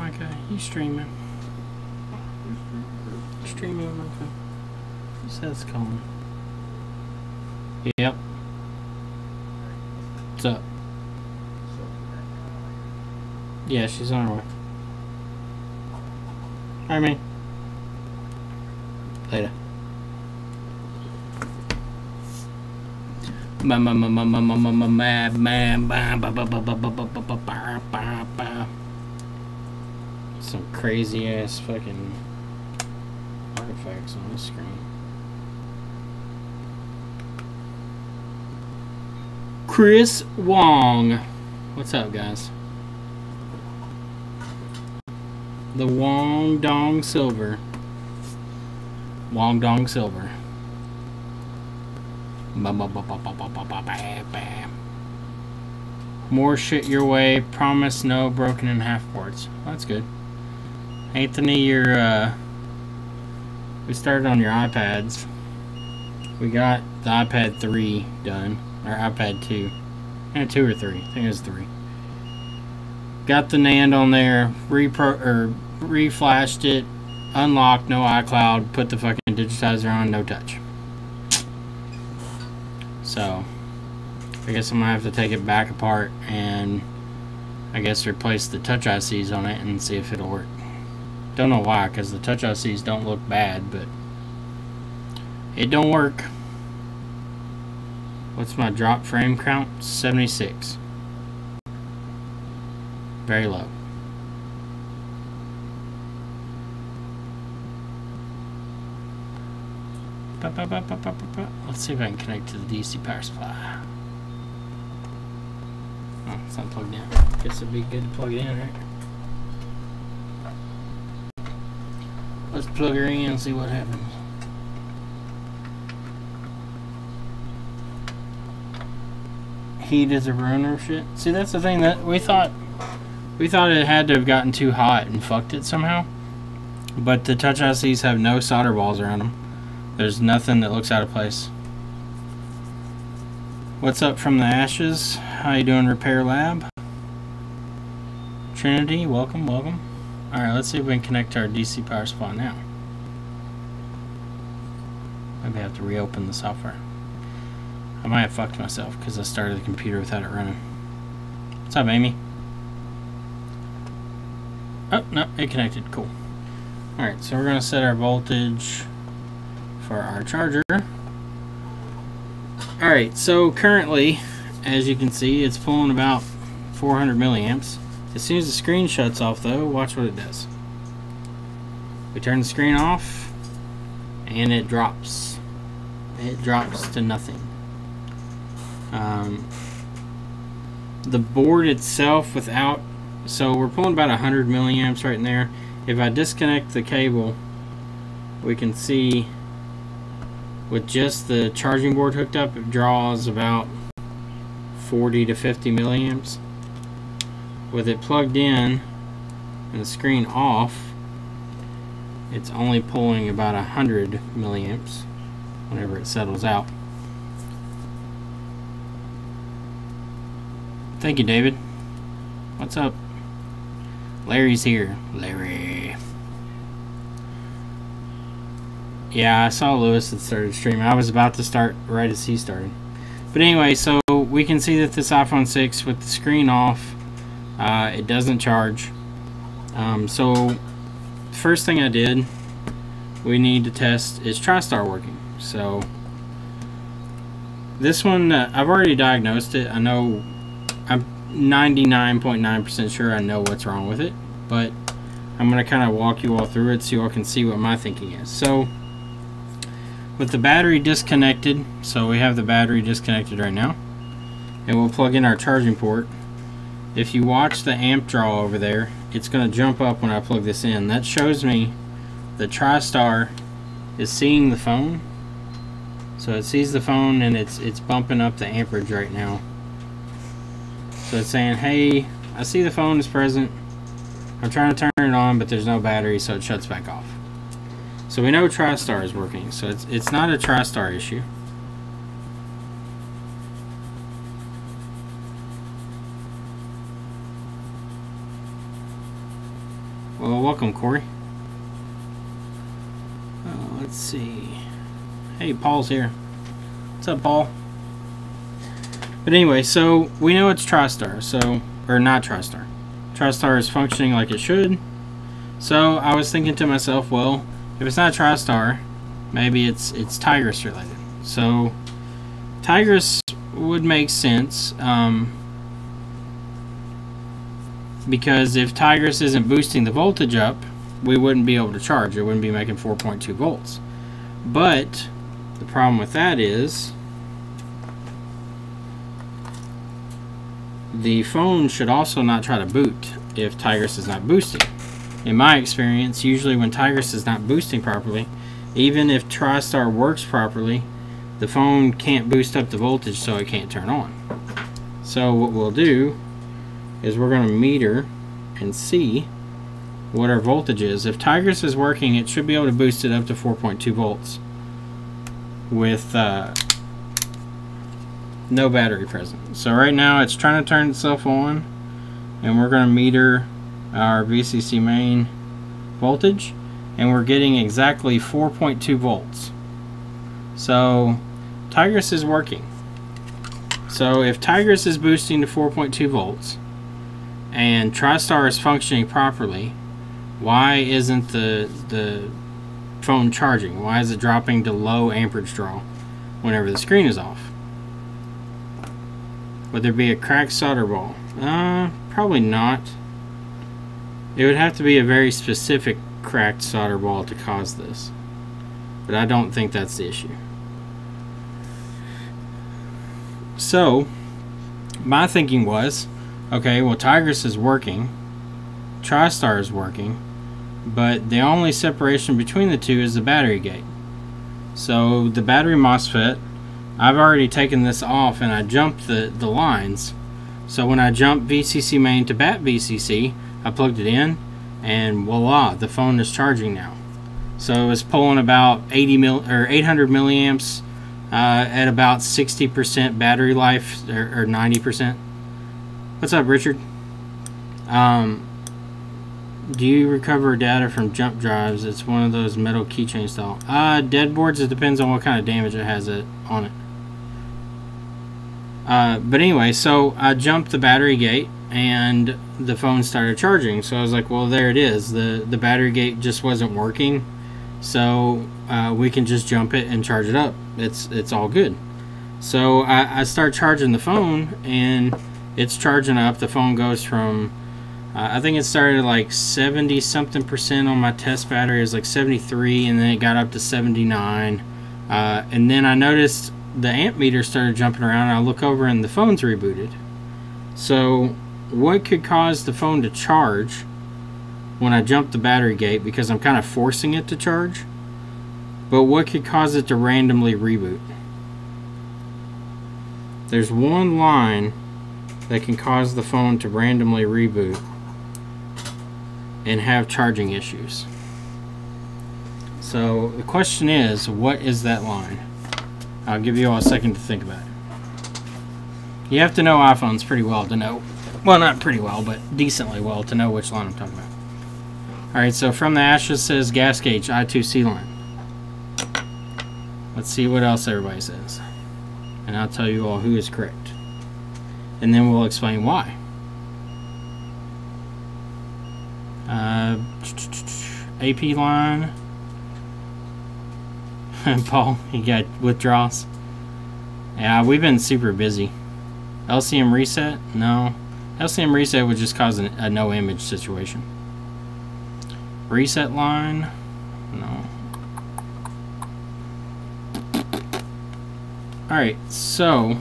Okay, he's streaming. Streaming on my phone. He says calling. Yep. What's up? Yeah, she's on her way. Alright, man. Later. Some crazy ass fucking artifacts on this screen. Chris Wong. What's up, guys? The Wong Dong Silver. Wong Dong Silver. More shit your way. Promise no broken in half boards. Well, that's good. Anthony, we started on your iPads. We got the iPad 3 done. Or iPad 2. And 2 or 3. I think it was 3. Got the NAND on there. Reflashed it. Unlocked. No iCloud. Put the fucking digitizer on. No touch. So, I guess I'm going to have to take it back apart and I guess replace the touch ICs on it and see if it'll work. Don't know why, because the touch ICs don't look bad, but it don't work. What's my drop frame count? 76. Very low. Let's see if I can connect to the DC power supply. Oh, it's not plugged in. Guess it'd be good to plug it in, right? Let's plug her in and see what happens. Heat is a ruiner of shit. See, that's the thing that we thought it had to have gotten too hot and fucked it somehow. But the touch ICs have no solder balls around them. There's nothing that looks out of place. What's up from the ashes? How you doing, Repair Lab? Trinity, welcome, welcome. Alright, let's see if we can connect to our DC power supply now. Maybe I have to reopen the software. I might have fucked myself because I started the computer without it running. What's up, Amy? Oh, no, it connected. Cool. Alright, so we're going to set our voltage for our charger. Alright, so currently, as you can see, it's pulling about 400 milliamps. As soon as the screen shuts off, though, watch what it does. We turn the screen off, and it drops. It drops to nothing. The board itself without, so we're pulling about 100 milliamps right in there. If I disconnect the cable, we can see with just the charging board hooked up, it draws about 40 to 50 milliamps. With it plugged in and the screen off, it's only pulling about 100 milliamps whenever it settles out. Thank you, David. What's up? Larry's here. Larry. Yeah, I saw Lewis that started streaming. I was about to start right as he started. But anyway, so we can see that this iPhone 6 with the screen off, it doesn't charge. So first thing I did, we need to test is TriStar working. So this one, I've already diagnosed it. I know, I'm 99.9% sure I know what's wrong with it, but I'm going to kind of walk you all through it so you all can see what my thinking is. So with the battery disconnected, so we have the battery disconnected right now, and we'll plug in our charging port. If you watch the amp draw over there, it's going to jump up when I plug this in. That shows me the TriStar is seeing the phone. So it sees the phone and it's bumping up the amperage right now. So it's saying, hey, I see the phone is present. I'm trying to turn it on, but there's no battery, so it shuts back off. So we know TriStar is working, so it's not a TriStar issue. Well, welcome, Corey. Let's see. Hey, Paul's here. What's up, Paul? But anyway, so we know it's TriStar, so, or not TriStar. TriStar is functioning like it should. So I was thinking to myself, well, if it's not TriStar, maybe it's Tigris related. So Tigris would make sense, because if Tigris isn't boosting the voltage up, we wouldn't be able to charge. It wouldn't be making 4.2 volts. But the problem with that is the phone should also not try to boot if Tigris is not boosting. In my experience, usually when Tigris is not boosting properly, even if TriStar works properly, the phone can't boost up the voltage, so it can't turn on. So what we'll do is we're going to meter and see what our voltage is. If Tigris is working, it should be able to boost it up to 4.2 volts with no battery present. So right now it's trying to turn itself on, and we're going to meter our VCC main voltage, and we're getting exactly 4.2 volts. So Tigris is working. So if Tigris is boosting to 4.2 volts and TriStar is functioning properly, why isn't the phone charging? Why is it dropping to low amperage draw whenever the screen is off? Would there be a cracked solder ball? Probably not. It would have to be a very specific cracked solder ball to cause this. But I don't think that's the issue. So, my thinking was, okay, well, Tigris is working, TriStar is working, but the only separation between the two is the battery gate. So the battery MOSFET, I've already taken this off and I jumped the lines. So when I jumped VCC main to BAT VCC, I plugged it in, and voila, the phone is charging now. So it's pulling about 800 milliamps at about 60% battery life, or 90%. What's up, Richard? Do you recover data from jump drives? It's one of those metal keychain style. Dead boards, it depends on what kind of damage it has on it. But anyway, so I jumped the battery gate and the phone started charging. So I was like, well, there it is. The battery gate just wasn't working. So we can just jump it and charge it up. It's all good. So I start charging the phone, and it's charging up. The phone goes from I think it started at like 70 something percent on my test battery. It was like 73, and then it got up to 79. And then I noticed the amp meter started jumping around, and I look over and the phone's rebooted. So what could cause the phone to charge when I jump the battery gate, because I'm kind of forcing it to charge, but what could cause it to randomly reboot? There's one line that can cause the phone to randomly reboot and have charging issues. So the question is, what is that line? I'll give you all a second to think about it. You have to know iPhones pretty well to know, well, not pretty well, but decently well to know which line I'm talking about. Alright, so from the ashes says gas gauge I2C line. Let's see what else everybody says, and I'll tell you all who is correct, and then we'll explain why. AP line. Paul, you got withdrawals? Yeah, we've been super busy. LCM reset? No. LCM reset would just cause a no image situation. Reset line? No. Alright, so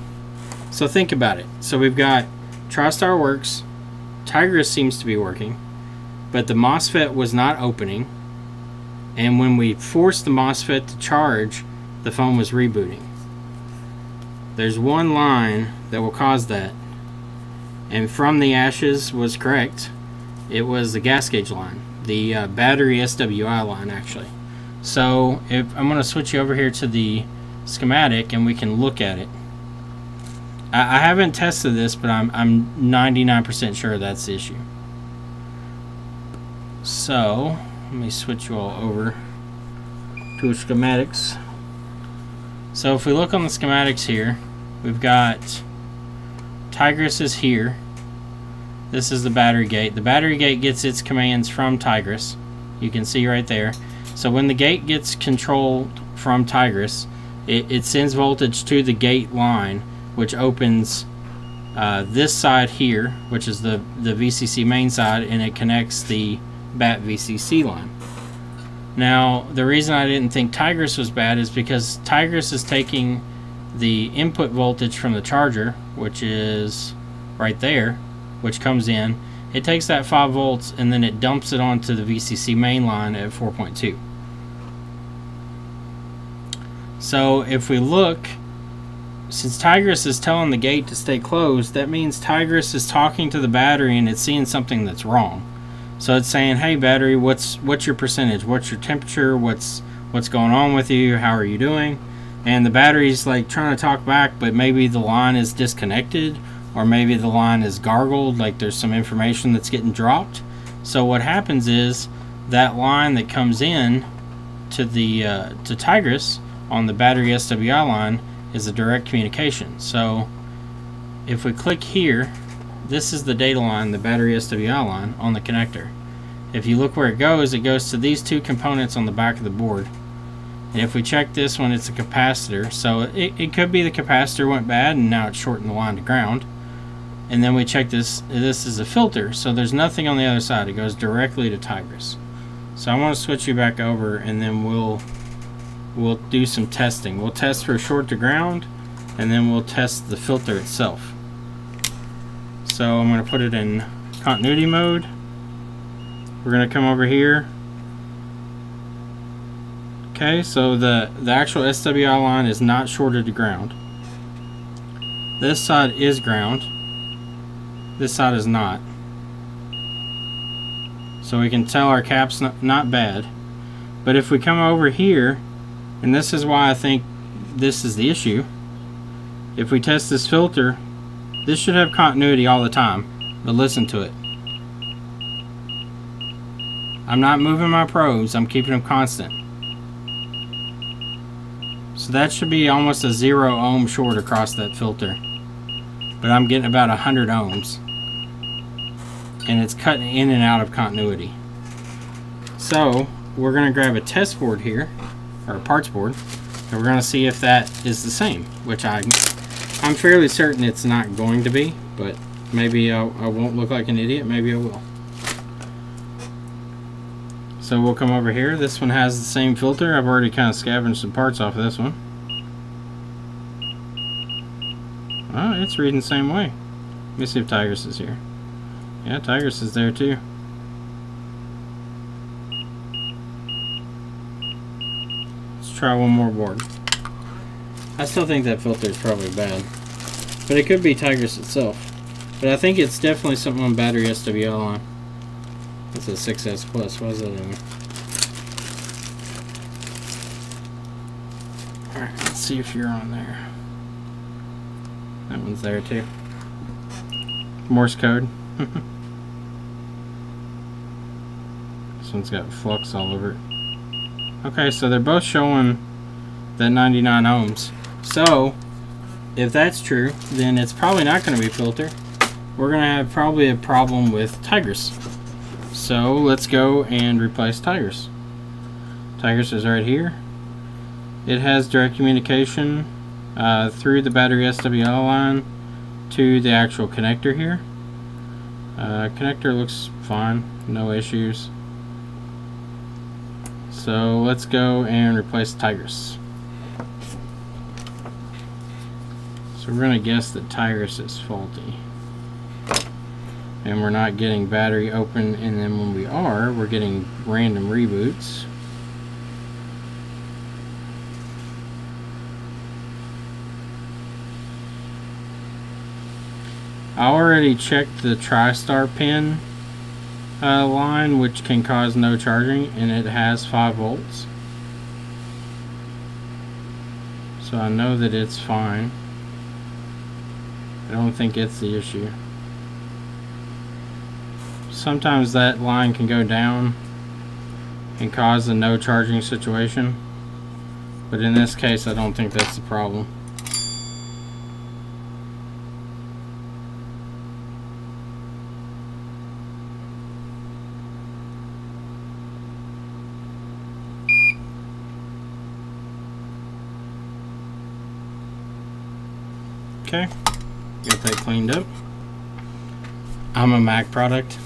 think about it. So we've got TriStar works, Tigris seems to be working, but the MOSFET was not opening, and when we forced the MOSFET to charge, the phone was rebooting. There's one line that will cause that, and from the ashes was correct. It was the gas gauge line, the battery SWI line actually. So if I'm going to switch you over here to the schematic and we can look at it. I haven't tested this, but I'm 99% sure that's the issue. So let me switch you all over to schematics. So if we look on the schematics here, we've got Tigris is here. This is the battery gate. The battery gate gets its commands from Tigris. You can see right there. So when the gate gets controlled from Tigris, it sends voltage to the gate line, which opens this side here, which is the VCC main side, and it connects the BAT VCC line. Now, the reason I didn't think Tigris was bad is because Tigris is taking the input voltage from the charger, which is right there, which comes in. It takes that 5 volts and then it dumps it onto the VCC main line at 4.2. So if we look, since Tigris is telling the gate to stay closed, that means Tigris is talking to the battery and it's seeing something that's wrong. So it's saying, hey battery, what's your percentage? What's your temperature? What's going on with you? How are you doing? And the battery's like trying to talk back, but maybe the line is disconnected, or maybe the line is gargled, like there's some information that's getting dropped. So what happens is that line that comes in to the to Tigris on the battery SWI line is a direct communication. So if we click here, this is the data line, the battery SWI line on the connector. If you look where it goes to these two components on the back of the board. And if we check this one, it's a capacitor. So it could be the capacitor went bad and now it's shorting the line to ground. And then we check this is a filter, so there's nothing on the other side. It goes directly to Tigris. So I want to switch you back over and then we'll do some testing. We'll test for short to ground and then we'll test the filter itself. So I'm going to put it in continuity mode. We're going to come over here. Okay, so the actual SWI line is not shorted to ground. This side is ground. This side is not. So we can tell our cap's not bad. But if we come over here, and this is why I think this is the issue, if we test this filter, this should have continuity all the time, but listen to it. I'm not moving my probes, I'm keeping them constant. So that should be almost a 0 ohm short across that filter. But I'm getting about 100 ohms. And it's cutting in and out of continuity. So we're going to grab a test board here, or a parts board, and we're going to see if that is the same, which I'm fairly certain it's not going to be, but maybe I won't look like an idiot, maybe I will. So we'll come over here. This one has the same filter. I've already kind of scavenged some parts off of this one. Oh, it's reading the same way. Let me see if Tigris is here. Yeah, Tigris is there too. Let's try one more board. I still think that filter is probably bad, but it could be Tigris itself. But I think it's definitely something on battery SWI line. That's a 6S Plus. Why is that in there? Alright, let's see if you're on there. That one's there too. Morse code. This one's got flux all over it. Okay, so they're both showing that 99 ohms. So, if that's true, then it's probably not going to be filter. We're going to have probably a problem with Tigris. So, let's go and replace Tigris. Tigris is right here. It has direct communication through the battery SWI line to the actual connector here. Connector looks fine, no issues. So let's go and replace Tigris. So we're going to guess that Tigris is faulty. And we're not getting battery open, and then when we are, we're getting random reboots. I already checked the TriStar pin line, which can cause no charging, and it has 5 volts. So I know that it's fine. I don't think it's the issue. Sometimes that line can go down and cause a no charging situation, but in this case I don't think that's the problem. Okay, got that cleaned up. I'm a Mac product.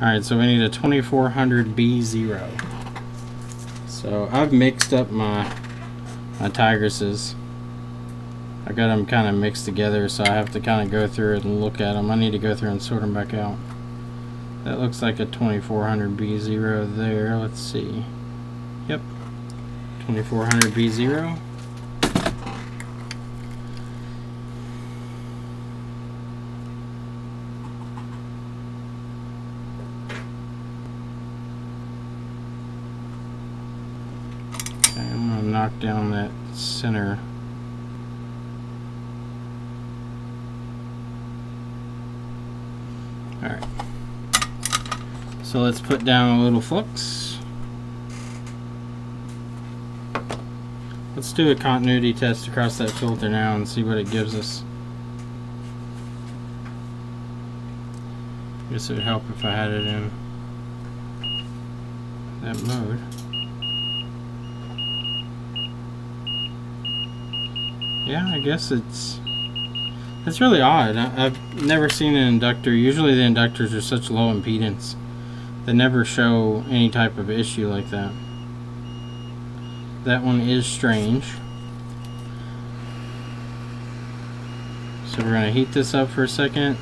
Alright, so we need a 2400B0. So I've mixed up my Tigruses. I got them kind of mixed together, so I have to kind of go through it and look at them. I need to go through and sort them back out. That looks like a 2400B0 there. Let's see. Yep. 2400B0. Okay, I'm going to knock down that center. Alright. So let's put down a little flux. Let's do a continuity test across that filter now and see what it gives us. I guess it would help if I had it in that mode. Yeah, I guess it's really odd. I've never seen an inductor. Usually the inductors are such low impedance. They never show any type of issue like that. That one is strange. So we're going to heat this up for a second.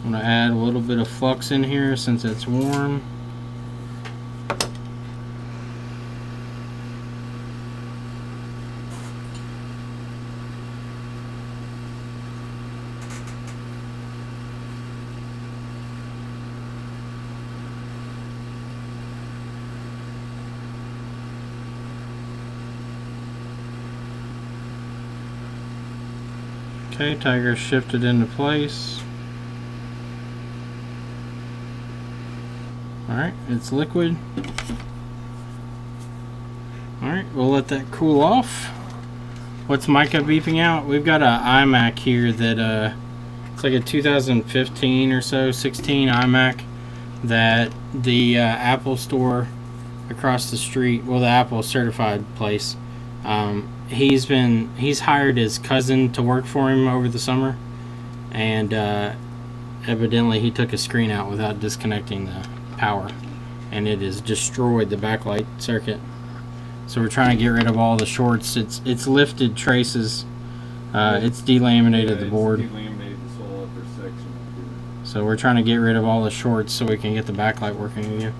I'm going to add a little bit of flux in here since it's warm. Okay, Tiger shifted into place. Alright, it's liquid. Alright, we'll let that cool off. What's mica beeping out? We've got an iMac here that it's like a 2015 or so, 16 iMac that the Apple store across the street, well, the Apple certified place, he's hired his cousin to work for him over the summer, and evidently he took a screen out without disconnecting the power, and it has destroyed the backlight circuit. So we're trying to get rid of all the shorts. It's lifted traces. It's delaminated the board. Delaminated this whole upper section. So we're trying to get rid of all the shorts so we can get the backlight working again.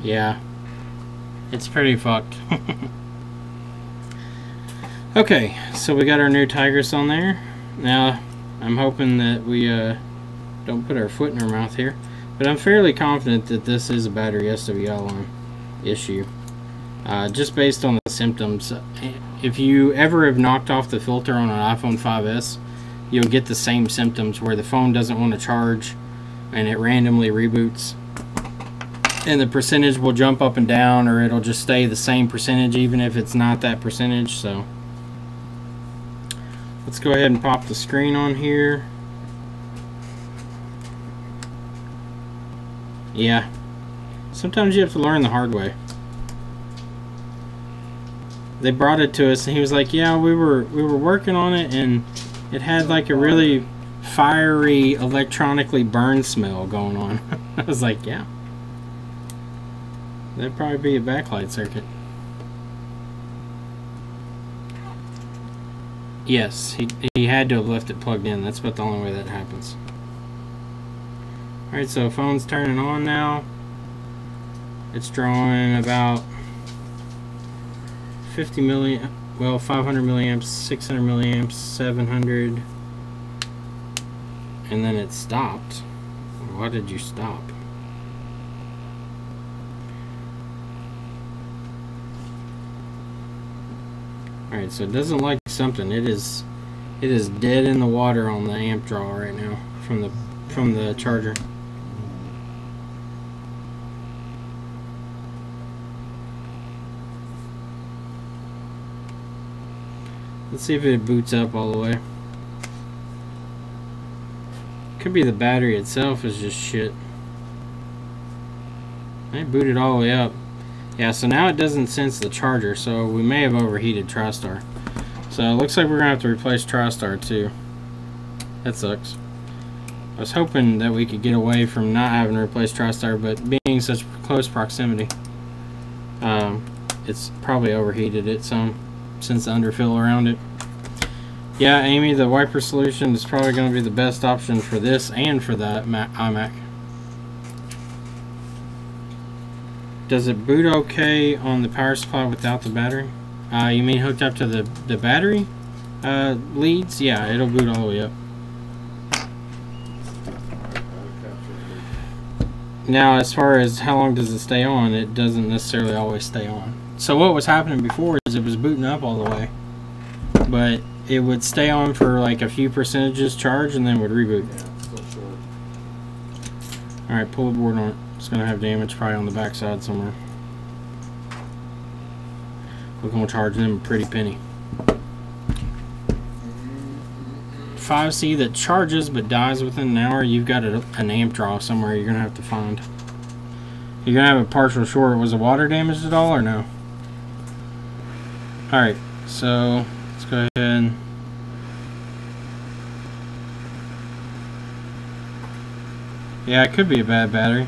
Yeah, it's pretty fucked. Okay, so we got our new Tigris on there. Now, I'm hoping that we don't put our foot in our mouth here, but I'm fairly confident that this is a battery SWL line issue. Just based on the symptoms. If you ever have knocked off the filter on an iPhone 5S, you'll get the same symptoms where the phone doesn't want to charge and it randomly reboots. And the percentage will jump up and down, or it'll just stay the same percentage even if it's not that percentage. So let's go ahead and pop the screen on here. Yeah, sometimes you have to learn the hard way. They brought it to us and he was like, yeah, we were working on it and it had like a really fiery electronically burned smell going on. I was like, yeah. That'd probably be a backlight circuit. Yes, he had to have left it plugged in. That's about the only way that happens. Alright, so phone's turning on now. It's drawing about 50 milliamps, well, 500 milliamps, 600 milliamps, 700, and then it stopped. Why did you stop? Alright, so it doesn't like something. It is dead in the water on the amp draw right now from the charger. Let's see if it boots up all the way. Could be the battery itself is just shit. It booted all the way up. Yeah, so now it doesn't sense the charger, so we may have overheated TriStar. So it looks like we're gonna have to replace TriStar too. That sucks. I was hoping that we could get away from not having to replace TriStar, but being such close proximity, it's probably overheated it some since the underfill around it. Yeah, Amy, the wiper solution is probably going to be the best option for this and for that iMac. Does it boot okay on the power supply without the battery? You mean hooked up to the battery leads? Yeah, it'll boot all the way up. Now, as far as how long does it stay on, it doesn't necessarily always stay on. So what was happening before is it was booting up all the way, but it would stay on for like a few percentages charge and then would reboot. Alright, pull the board on it. It's going to have damage probably on the back side somewhere. We're going to charge them a pretty penny. 5C that charges but dies within an hour, you've got an amp draw somewhere you're going to have to find. You're going to have a partial short. Was the water damaged at all or no? Alright, so let's go ahead. Yeah, it could be a bad battery.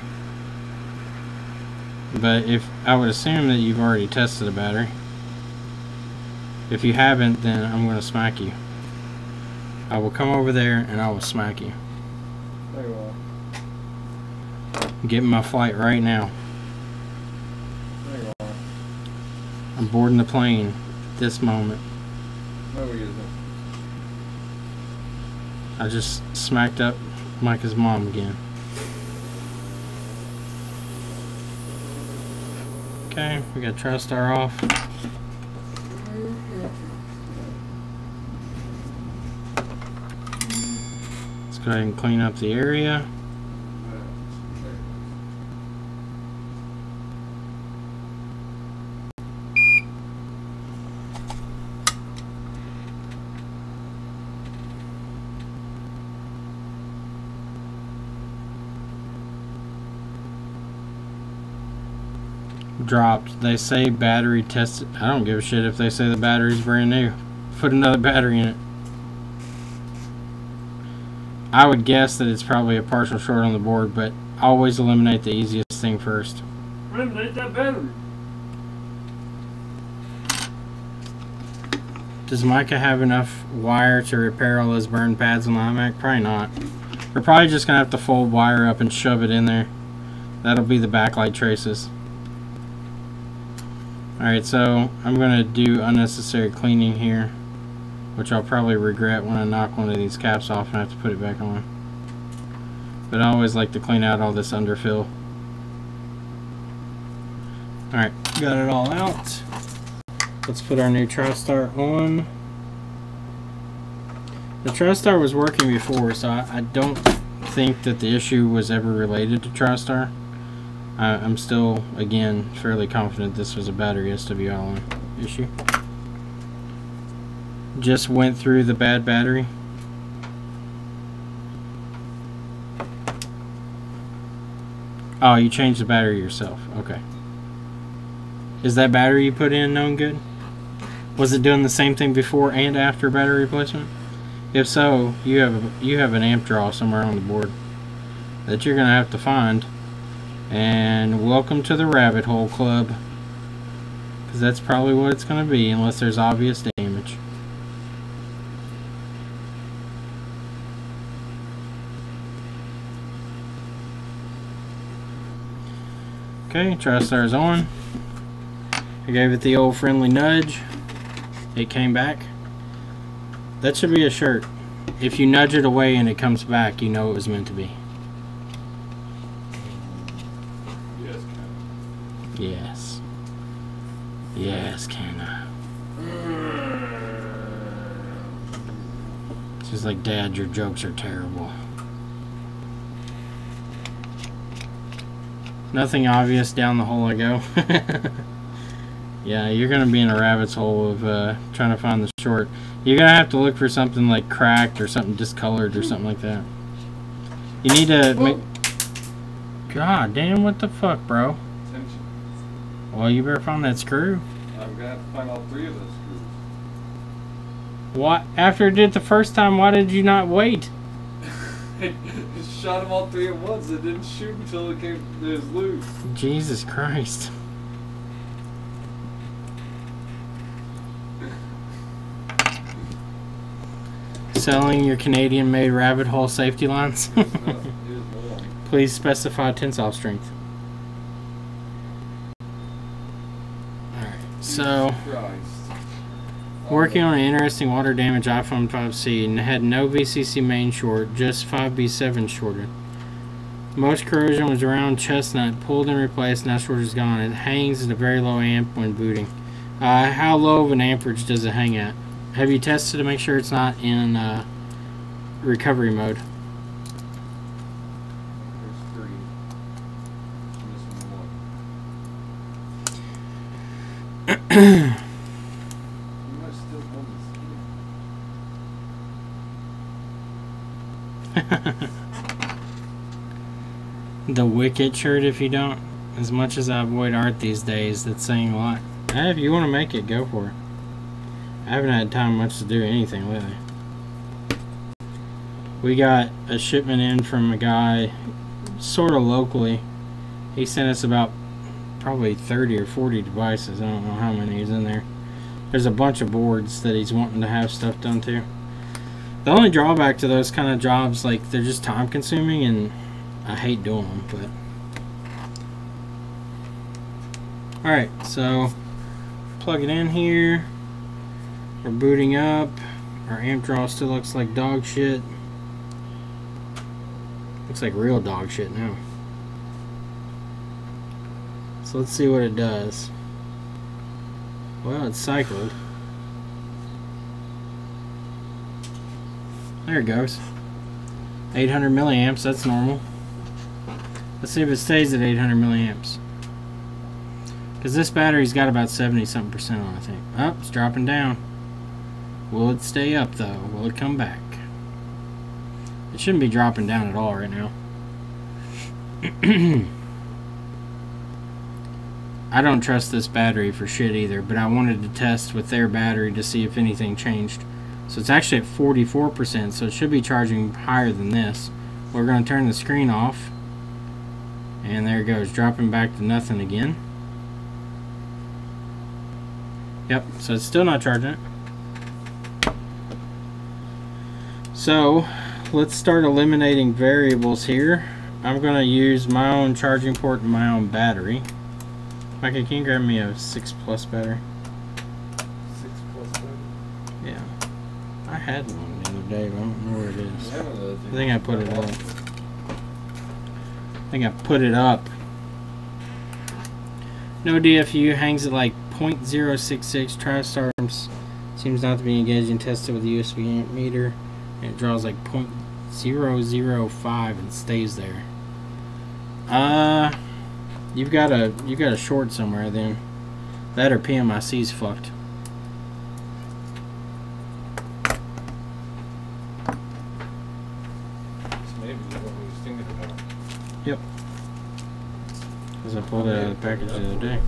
But if I would assume that you've already tested a battery. If you haven't, then I'm going to smack you. I will come over there and I will smack you. Very well. I'm getting my flight right now. Very well. I'm boarding the plane this moment. No, he isn't. I just smacked up Micah's mom again. Okay, we got TriStar off. Let's go ahead and clean up the area. Dropped. They say battery tested. I don't give a shit if they say the battery's brand new. Put another battery in it. I would guess that it's probably a partial short on the board, but always eliminate the easiest thing first. Eliminate that battery. Does Micah have enough wire to repair all those burn pads on the iMac? Probably not. We're probably just gonna have to fold wire up and shove it in there. That'll be the backlight traces. Alright, so I'm going to do unnecessary cleaning here, which I'll probably regret when I knock one of these caps off and have to put it back on. But I always like to clean out all this underfill. Alright, got it all out. Let's put our new TriStar on. The TriStar was working before, so I don't think that the issue was ever related to TriStar. I'm still, again, fairly confident this was a battery SWL issue. Just went through the bad battery. Oh, you changed the battery yourself. Okay. Is that battery you put in known good? Was it doing the same thing before and after battery replacement? If so, you have an amp draw somewhere on the board that you're going to have to find And welcome to the rabbit hole club. Because that's probably what it's going to be, unless there's obvious damage. Okay, TriStar's on. I gave it the old friendly nudge. It came back. That should be a shirt. If you nudge it away and it comes back, you know it was meant to be. Yes, Ken. Yes. Yes, Kenna. It's just like, Dad, your jokes are terrible. Nothing obvious, down the hole I go. Yeah, you're going to be in a rabbit's hole of trying to find the short. You're going to have to look for something like cracked or something discolored or something like that. You need to make... God damn, what the fuck, bro? Tension. Well, you better find that screw. I'm going to have to find all 3 of those screws. What? After it did the first time, why did you not wait? It shot them all 3 at once. It didn't shoot until it was loose. Jesus Christ. Selling your Canadian-made rabbit hole safety lines? Please specify tensile strength. Alright, so... Working on an interesting water damage iPhone 5C and had no VCC main short, just 5B7 shorted. Most corrosion was around chestnut, pulled and replaced, now short is gone. It hangs at a very low amp when booting. How low of an amperage does it hang at? Have you tested to make sure it's not in recovery mode? There's 3. I'm missing 1. You must still hold this. The Wicked shirt if you don't. As much as I avoid art these days, that's saying a lot. If you want to make it, go for it. I haven't had time much to do anything lately. We got a shipment in from a guy sort of locally. He sent us about probably 30 or 40 devices. I don't know how many is in there. There's a bunch of boards that he's wanting to have stuff done to. The only drawback to those kind of jobs, like, they're just time consuming and I hate doing them, but... Alright, so plug it in here. We're booting up. Our amp draw still looks like dog shit. Looks like real dog shit now. So let's see what it does. Well, it's cycled. There it goes. 800 milliamps, that's normal. Let's see if it stays at 800 milliamps. Because this battery's got about 70-something% on, I think. Oh, it's dropping down. Will it stay up, though? Will it come back? It shouldn't be dropping down at all right now. I don't trust this battery for shit either, but I wanted to test with their battery to see if anything changed. So it's actually at 44%, so it should be charging higher than this. We're going to turn the screen off. And there it goes, dropping back to nothing again. Yep, so it's still not charging it. So, let's start eliminating variables here. I'm going to use my own charging port and my own battery. Micah, can you grab me a 6 Plus battery? 6 Plus battery? Yeah. I had one the other day, but I don't know where it is. Yeah, I think I put it up. I think I put it up. No DFU, hangs at like 0.066. TriStar seems not to be engaged and tested with the USB amp meter. And it draws like 0.005 and stays there. You've got a short somewhere then. That or PMIC's fucked. Maybe what we was thinking about. Yep. Because I pulled it out of the package the other day.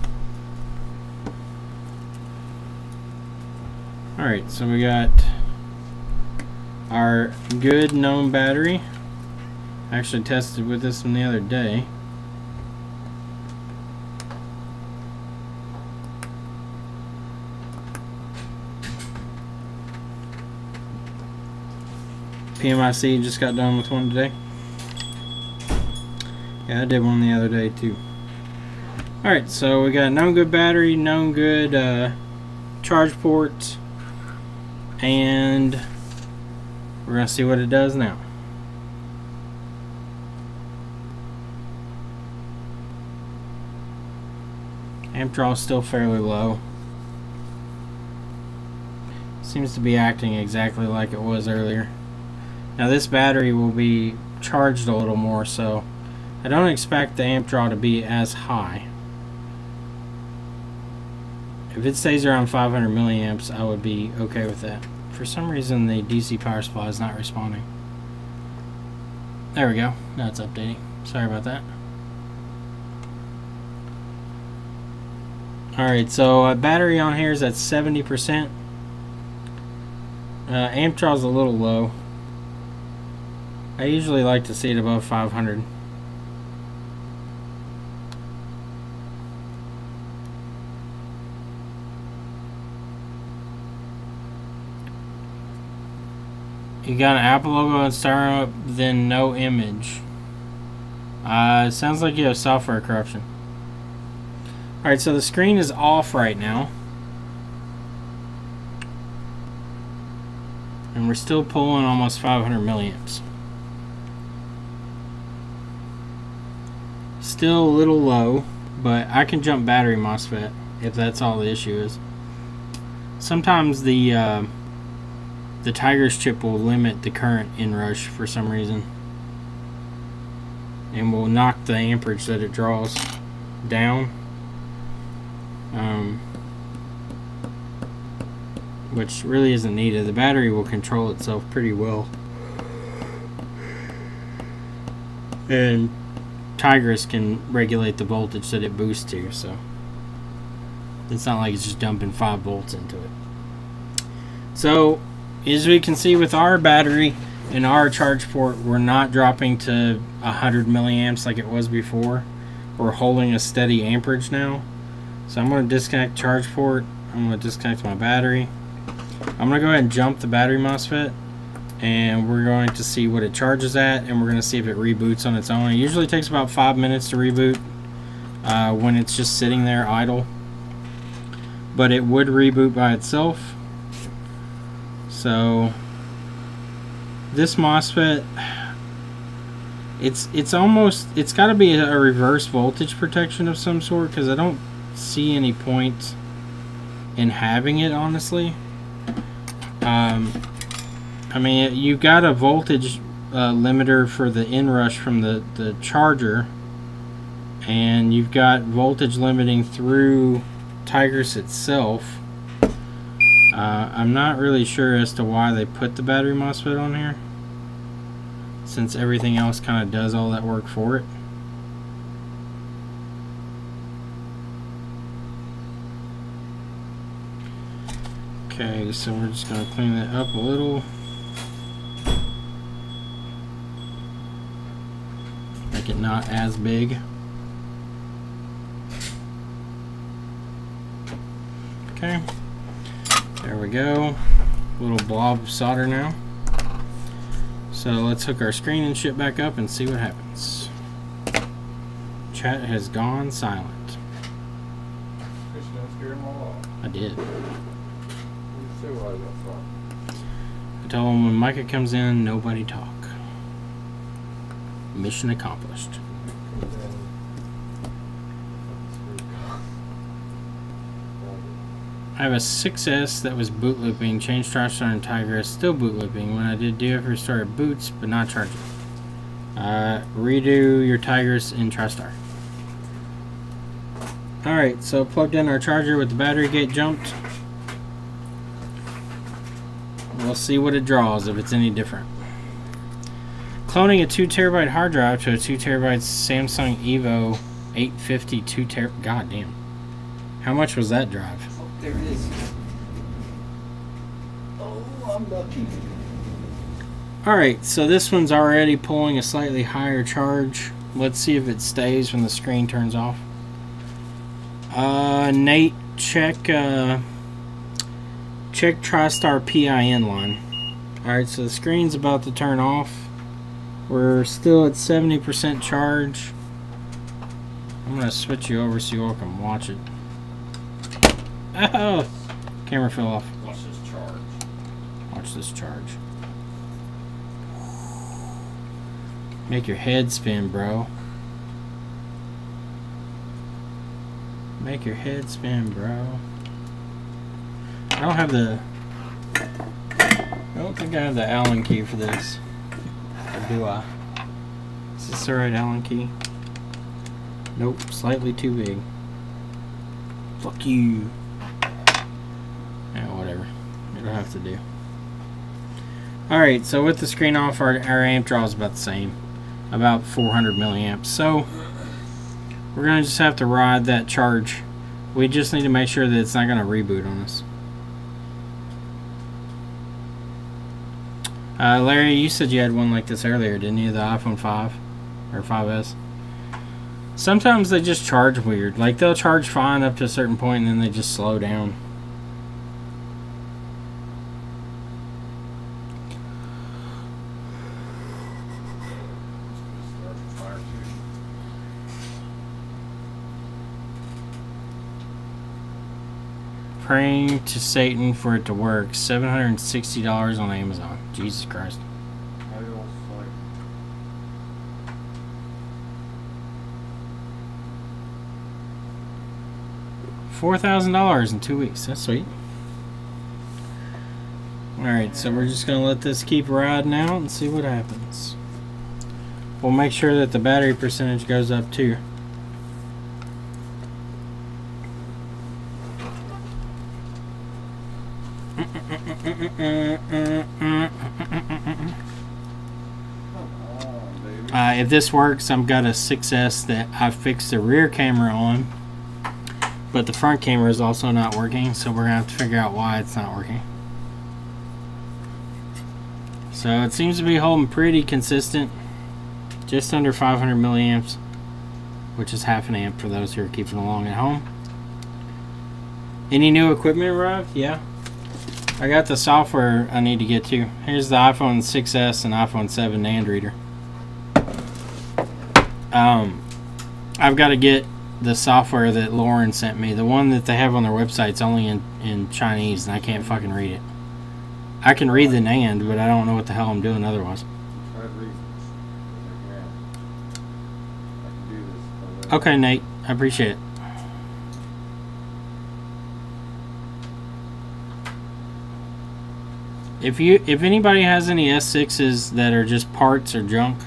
Alright, so we got our good known battery. I actually tested with this one the other day. PMIC just got done with one today. Yeah, I did one the other day too. Alright, so we got known good battery, known good charge port, and we're going to see what it does now. Amp draw is still fairly low. Seems to be acting exactly like it was earlier. Now this battery will be charged a little more, so I don't expect the amp draw to be as high. If it stays around 500 milliamps, I would be okay with that. For some reason, the DC power supply is not responding. There we go. Now it's updating. Sorry about that. Alright, so battery on here is at 70%. Amp draw is a little low. I usually like to see it above 500. You got an Apple logo and startup, then no image. It sounds like you have software corruption. Alright, so the screen is off right now. And we're still pulling almost 500 milliamps. Still a little low, but I can jump battery MOSFET if that's all the issue is. Sometimes the Tigers chip will limit the current inrush for some reason, and will knock the amperage that it draws down, which really isn't needed. The battery will control itself pretty well, and Tigers can regulate the voltage that it boosts to, so it's not like it's just dumping 5 volts into it. So as we can see with our battery and our charge port, we're not dropping to 100 milliamps like it was before. We're holding a steady amperage now. So I'm going to disconnect charge port. I'm going to disconnect my battery. I'm going to go ahead and jump the battery MOSFET, and we're going to see what it charges at, and we're going to see if it reboots on its own. It usually takes about 5 minutes to reboot when it's just sitting there idle, but it would reboot by itself. So this MOSFET, it's got to be a reverse voltage protection of some sort, because I don't see any point in having it, honestly. I mean, you've got a voltage limiter for the inrush from the charger, and you've got voltage limiting through Tigers itself. I'm not really sure as to why they put the battery MOSFET on here, since everything else kind of does all that work for it. Okay, so we're just going to clean that up a little. Make it not as big. Okay. There we go. Little blob of solder now. So let's hook our screen and shit back up and see what happens. Chat has gone silent. I did. I told him when Micah comes in, nobody talk. Mission accomplished. I have a 6S that was boot looping, changed TriStar and Tiger, still boot looping. When I did DF restore, it boots but not charging. Redo your Tigers in TriStar. Alright, so plugged in our charger with the battery gate jumped. We'll see what it draws, if it's any different. Cloning a 2TB hard drive to a 2TB Samsung Evo 850 2TB. God damn. How much was that drive? There it is. Oh, I'm lucky. Alright, so this one's already pulling a slightly higher charge. Let's see if it stays when the screen turns off. Nate, check TriStar PIN line. Alright, so the screen's about to turn off. We're still at 70% charge. I'm going to switch you over so you all can watch it. Oh! Camera fell off. Watch this charge. Watch this charge. Make your head spin, bro. Make your head spin, bro. I don't think I have the Allen key for this. Or do I? Is this the right Allen key? Nope, slightly too big. Fuck you. Yeah, whatever. It'll have to do. Alright, so with the screen off, our amp draw is about the same. About 400 milliamps. So, we're going to just have to ride that charge. We just need to make sure that it's not going to reboot on us. Larry, you said you had one like this earlier, didn't you? The iPhone 5 or 5S. Sometimes they just charge weird. Like, they'll charge fine up to a certain point and then they just slow down. Praying to Satan for it to work. $760 on Amazon. Jesus Christ. $4,000 in 2 weeks. That's sweet. Alright, so we're just going to let this keep riding out and see what happens. We'll make sure that the battery percentage goes up too. If this works, I've got a 6S that I fixed the rear camera on, but the front camera is also not working, so we're gonna have to figure out why it's not working. So it seems to be holding pretty consistent, just under 500 milliamps, which is half an amp for those who are keeping along at home. Any new equipment arrived? Yeah. I got the software I need to get to. Here's the iPhone 6S and iPhone 7 NAND reader. I've got to get the software that Lauren sent me. The one that they have on their website is only in Chinese, and I can't fucking read it. I can read the NAND, but I don't know what the hell I'm doing otherwise. Okay, Nate. I appreciate it. If anybody has any S6s that are just parts or junk,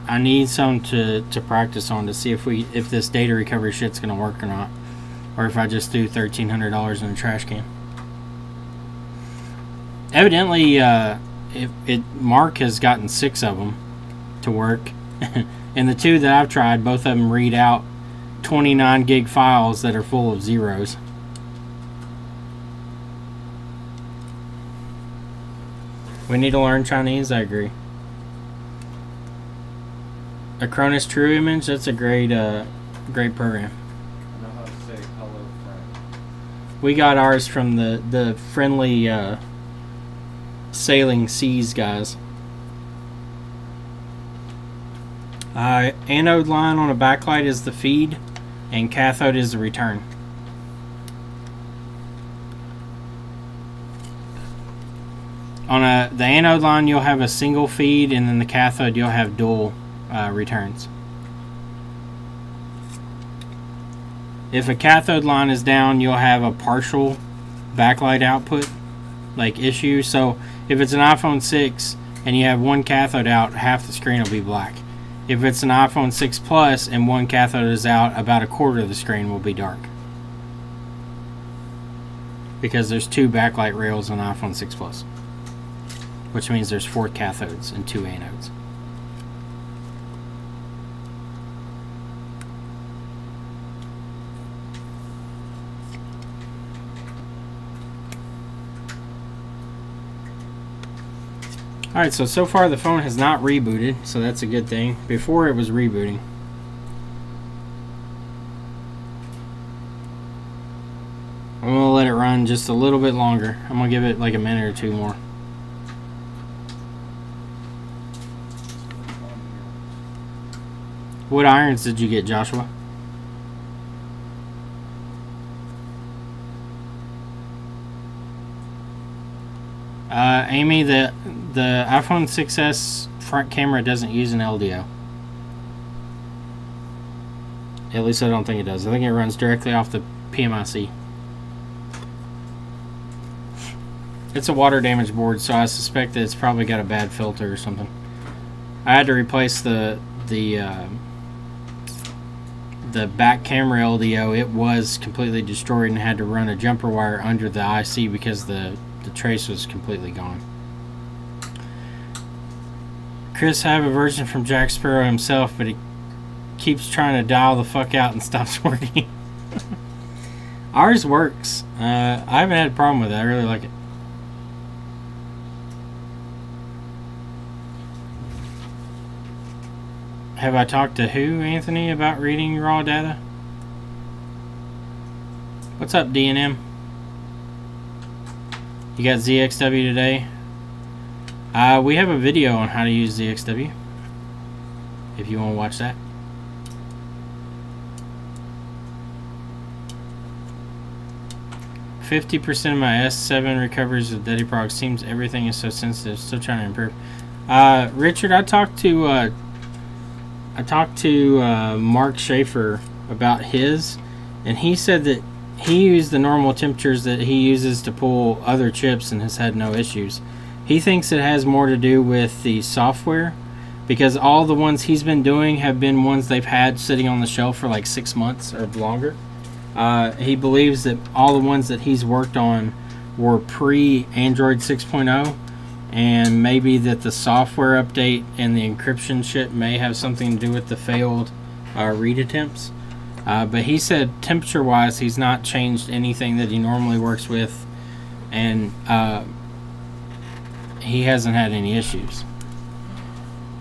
I need some to practice on to see if this data recovery shit's gonna work or not, or if I just threw $1,300 in a trash can. Evidently, Mark has gotten 6 of them to work, and the 2 that I've tried, both of them read out 29 gig files that are full of zeros. We need to learn Chinese, I agree. Acronis True Image, that's a great great program. I know how to say hello, friend. We got ours from the friendly Sailing Seas guys. Anode line on a backlight is the feed, and cathode is the return. On the anode line, you'll have a single feed, and then the cathode, you'll have dual returns. If a cathode line is down, you'll have a partial backlight output, like issue. So if it's an iPhone 6 and you have one cathode out, half the screen will be black. If it's an iPhone 6 Plus and one cathode is out, about a quarter of the screen will be dark. Because there's 2 backlight rails on iPhone 6 Plus. Which means there's 4 cathodes and 2 anodes. Alright, so far the phone has not rebooted, so that's a good thing. Before it was rebooting. I'm going to let it run just a little bit longer. I'm gonna give it like a minute or two more. What irons did you get, Joshua? Amy, the iPhone 6s front camera doesn't use an LDO. At least I don't think it does. I think it runs directly off the PMIC. It's a water damage board, so I suspect that it's probably got a bad filter or something. I had to replace the back camera LDO. It was completely destroyed and had to run a jumper wire under the IC because the trace was completely gone. Chris, I have a version from Jack Sparrow himself, but he keeps trying to dial the fuck out and stops working. Ours works. I haven't had a problem with it. I really like it. Have I talked to who, Anthony, about reading raw data? What's up, D&M? You got ZXW today? We have a video on how to use ZXW, if you want to watch that. %50 of my S7 recovers with Dediprog. Seems everything is so sensitive. Still trying to improve. Richard, I talked to Mark Schaefer about his, and he said that he used the normal temperatures that he uses to pull other chips and has had no issues. He thinks it has more to do with the software, because all the ones he's been doing have been ones they've had sitting on the shelf for like 6 months or longer. He believes that all the ones that he's worked on were pre-Android 6.0, and maybe that the software update and the encryption shit may have something to do with the failed read attempts. But he said temperature-wise, he's not changed anything that he normally works with, and he hasn't had any issues.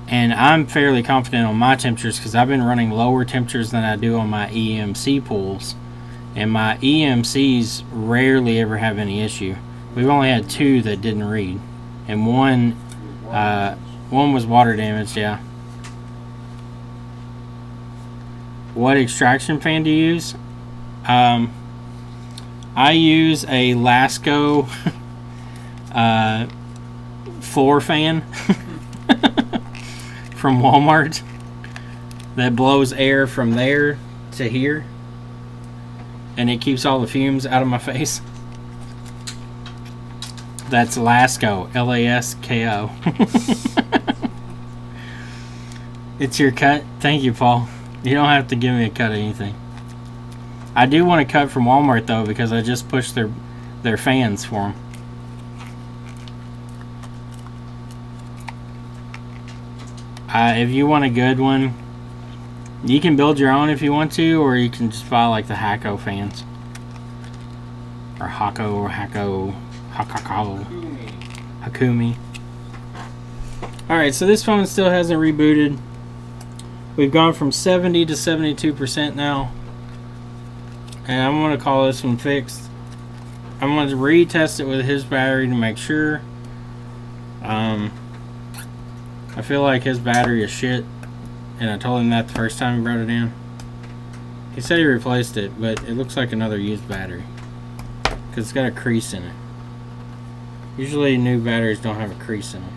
And I'm fairly confident on my temperatures because I've been running lower temperatures than I do on my EMC pools, and my EMCs rarely ever have any issue. We've only had 2 that didn't read, and one was water damaged. Yeah. What extraction fan do you use? I use a Lasco floor fan from Walmart that blows air from there to here, and it keeps all the fumes out of my face. That's Lasco, L-A-S-K-O. It's your cut? Thank you, Paul. You don't have to give me a cut of anything. I do want a cut from Walmart, though, because I just pushed their fans for them. If you want a good one, you can build your own if you want to, or you can just buy like the Hako fans. Or Hako, or Hako, Hakako, Hakumi. Alright, so this phone still hasn't rebooted. We've gone from 70 to 72% now. And I'm going to call this one fixed. I'm going to retest it with his battery to make sure. I feel like his battery is shit, and I told him that the first time he brought it in. He said he replaced it, but it looks like another used battery because it's got a crease in it. Usually new batteries don't have a crease in them.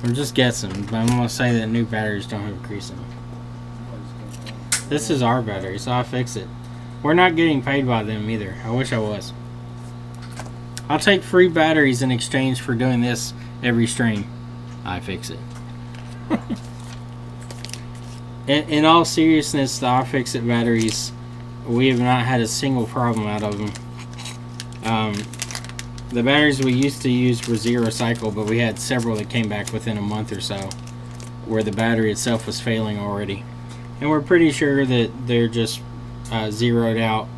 I'm just guessing, but I'm going to say that new batteries don't have a crease in them. This is our battery, so I'll fix it. We're not getting paid by them either. I wish I was. I'll take free batteries in exchange for doing this every stream. I fix it. in all seriousness, the iFixit batteries, we have not had a single problem out of them. The batteries we used to use were zero cycle, but we had several that came back within a month or so where the battery itself was failing already. And we're pretty sure that they're just zeroed out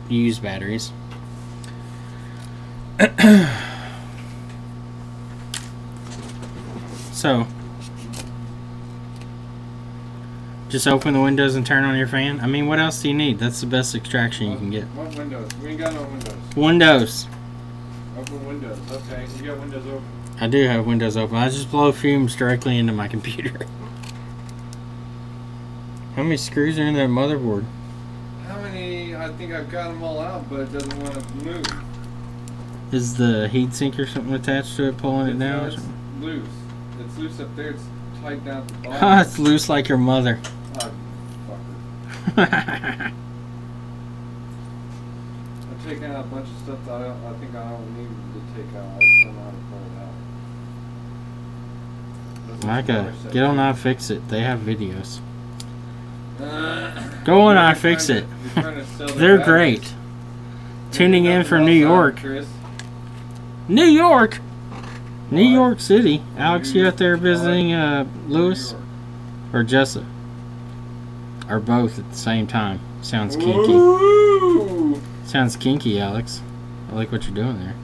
used batteries. So Just open the windows and turn on your fan. I mean, what else do you need? That's the best extraction you can get. What windows? We ain't got no windows. Windows. Open windows. Okay, you got windows open. I do have windows open. I just blow fumes directly into my computer. How many screws are in that motherboard? How many? I think I've got them all out, but it doesn't want to move. Is the heatsink or something attached to it pulling it down? It's loose. It's loose up there. It's tight down at the bottom. Oh, it's loose like your mother. Oh, fucker. I've taken out a bunch of stuff that I think I don't need to take out. I just don't know how to pull it out. Micah, get on iFixit. They have videos. Go on iFixit. They're great. Tuning in from New York. New York? New York City. Alex, you out there visiting Lewis? Or Jessa? Or both at the same time. Sounds kinky. Ooh. Sounds kinky, Alex. I like what you're doing there.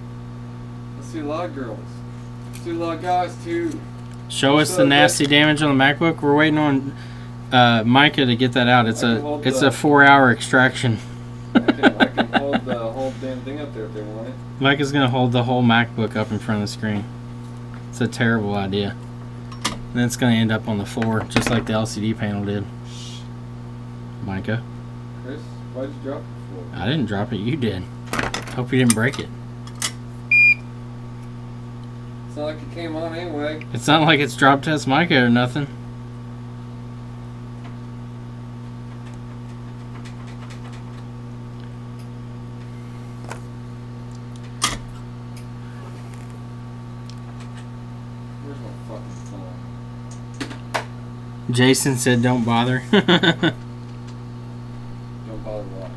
I see a lot of girls. I see a lot of guys too. Show us the nasty damage on the MacBook. We're waiting on Micah to get that out. It's a 4-hour extraction. I can hold the whole damn thing up there if they want it. Micah's gonna hold the whole MacBook up in front of the screen. It's a terrible idea. And then it's gonna end up on the floor, just like the LCD panel did. Micah. Chris, why'd you drop it before? I didn't drop it, you did. Hope you didn't break it. It's not like it came on anyway. It's not like it's drop test Micah or nothing. Where's my fucking phone? Jason said don't bother. Don't bother what?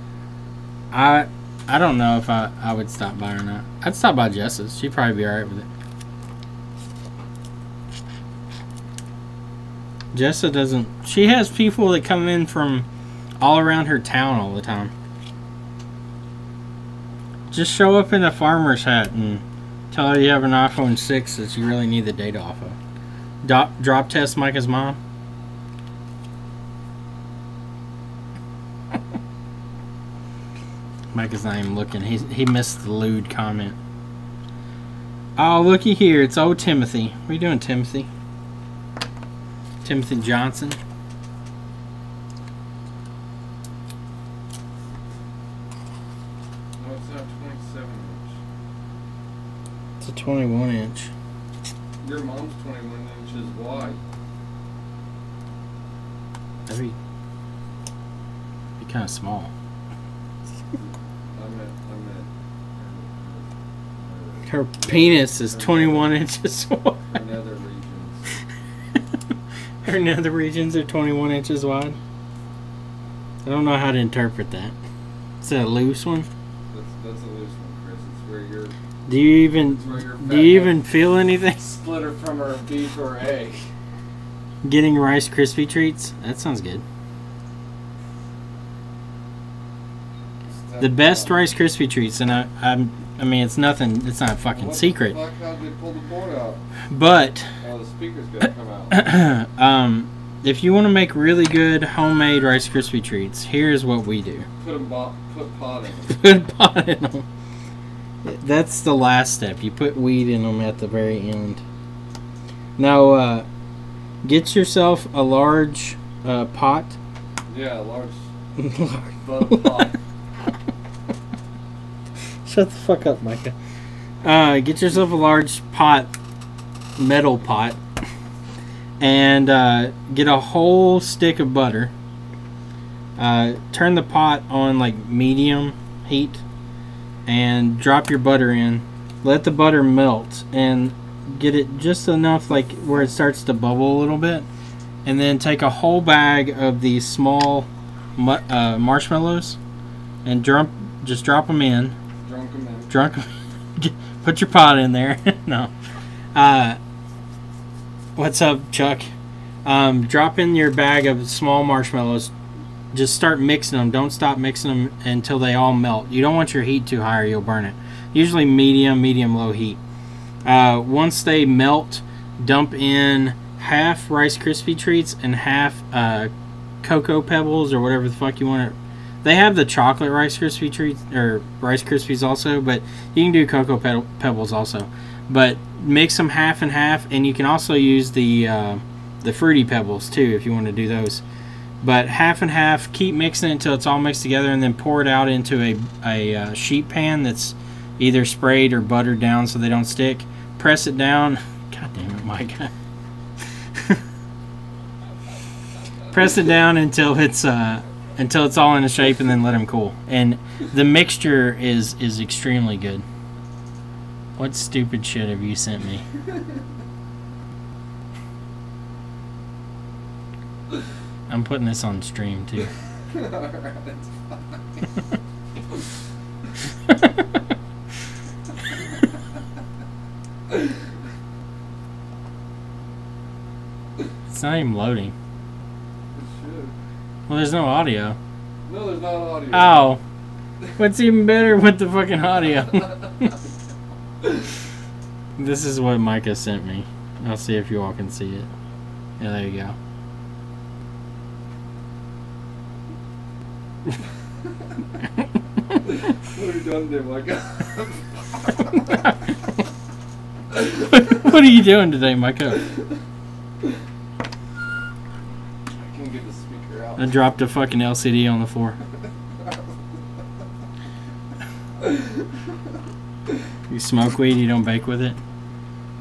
I don't know if I would stop by or not. I'd stop by Jess's. She'd probably be alright with it. Jessa doesn't... She has people that come in from all around her town all the time. Just show up in a farmer's hat and tell her you have an iPhone 6 that you really need the data off of. Drop test Micah's mom. Micah's not even looking. He missed the lewd comment. Oh, looky here. It's old Timothy. What are you doing, Timothy? Timothy Johnson. No, it's not 27 inch. It's a 21 inch. Your mom's 21 inches wide. That'd be kind of small. Her penis is 21 inches wide. Her nether regions. Her nether regions are 21 inches wide. I don't know how to interpret that. Is that a loose one? That's a loose one, Chris. It's where you're. Do you even feel anything? Split her from her beef or egg. Getting Rice Krispie treats? That sounds good. The best Rice Krispie treats, and I mean, it's nothing. It's not a fucking secret. What the fuck? How'd they pull the board out? But Oh, the speaker's gonna come out. if you want to make really good homemade Rice Krispie treats, here's what we do. Put pot in them. Put pot in them. That's the last step. You put weed in them at the very end. Now, get yourself a large pot. Yeah, a large butter pot. Shut the fuck up, Micah. Get yourself a large pot, metal pot, and get a whole stick of butter. Turn the pot on like medium heat and drop your butter in. Let the butter melt and get it just enough like where it starts to bubble a little bit. And then take a whole bag of these small marshmallows and just drop them in. Drunk. Put your pot in there. No. What's up, Chuck? Drop in your bag of small marshmallows. Just start mixing them. Don't stop mixing them until they all melt. You don't want your heat too high or you'll burn it. Usually medium-low heat. Once they melt, dump in half Rice Krispie treats and half Cocoa Pebbles or whatever the fuck you want to. They have the chocolate Rice Krispie treats or Rice Krispies also, but you can do Cocoa Pebbles also. But mix them half and half, and you can also use the Fruity Pebbles too if you want to do those. But half and half, keep mixing it until it's all mixed together, and then pour it out into a sheet pan that's either sprayed or buttered down so they don't stick. Press it down. God damn it, Mike. Press it down until it's all in a shape, and then let them cool. And the mixture is extremely good. What stupid shit have you sent me? I'm putting this on stream too. Alright, it's fine. It's not even loading. It should. Well, there's no audio. No, there's not audio. Oh. What's even better with the fucking audio? This is what Micah sent me. I'll see if you all can see it. Yeah, there you go. What have you done there, Micah? What are you doing today, Micah? I can't get the speaker out. I dropped a fucking LCD on the floor. You smoke weed, you don't bake with it?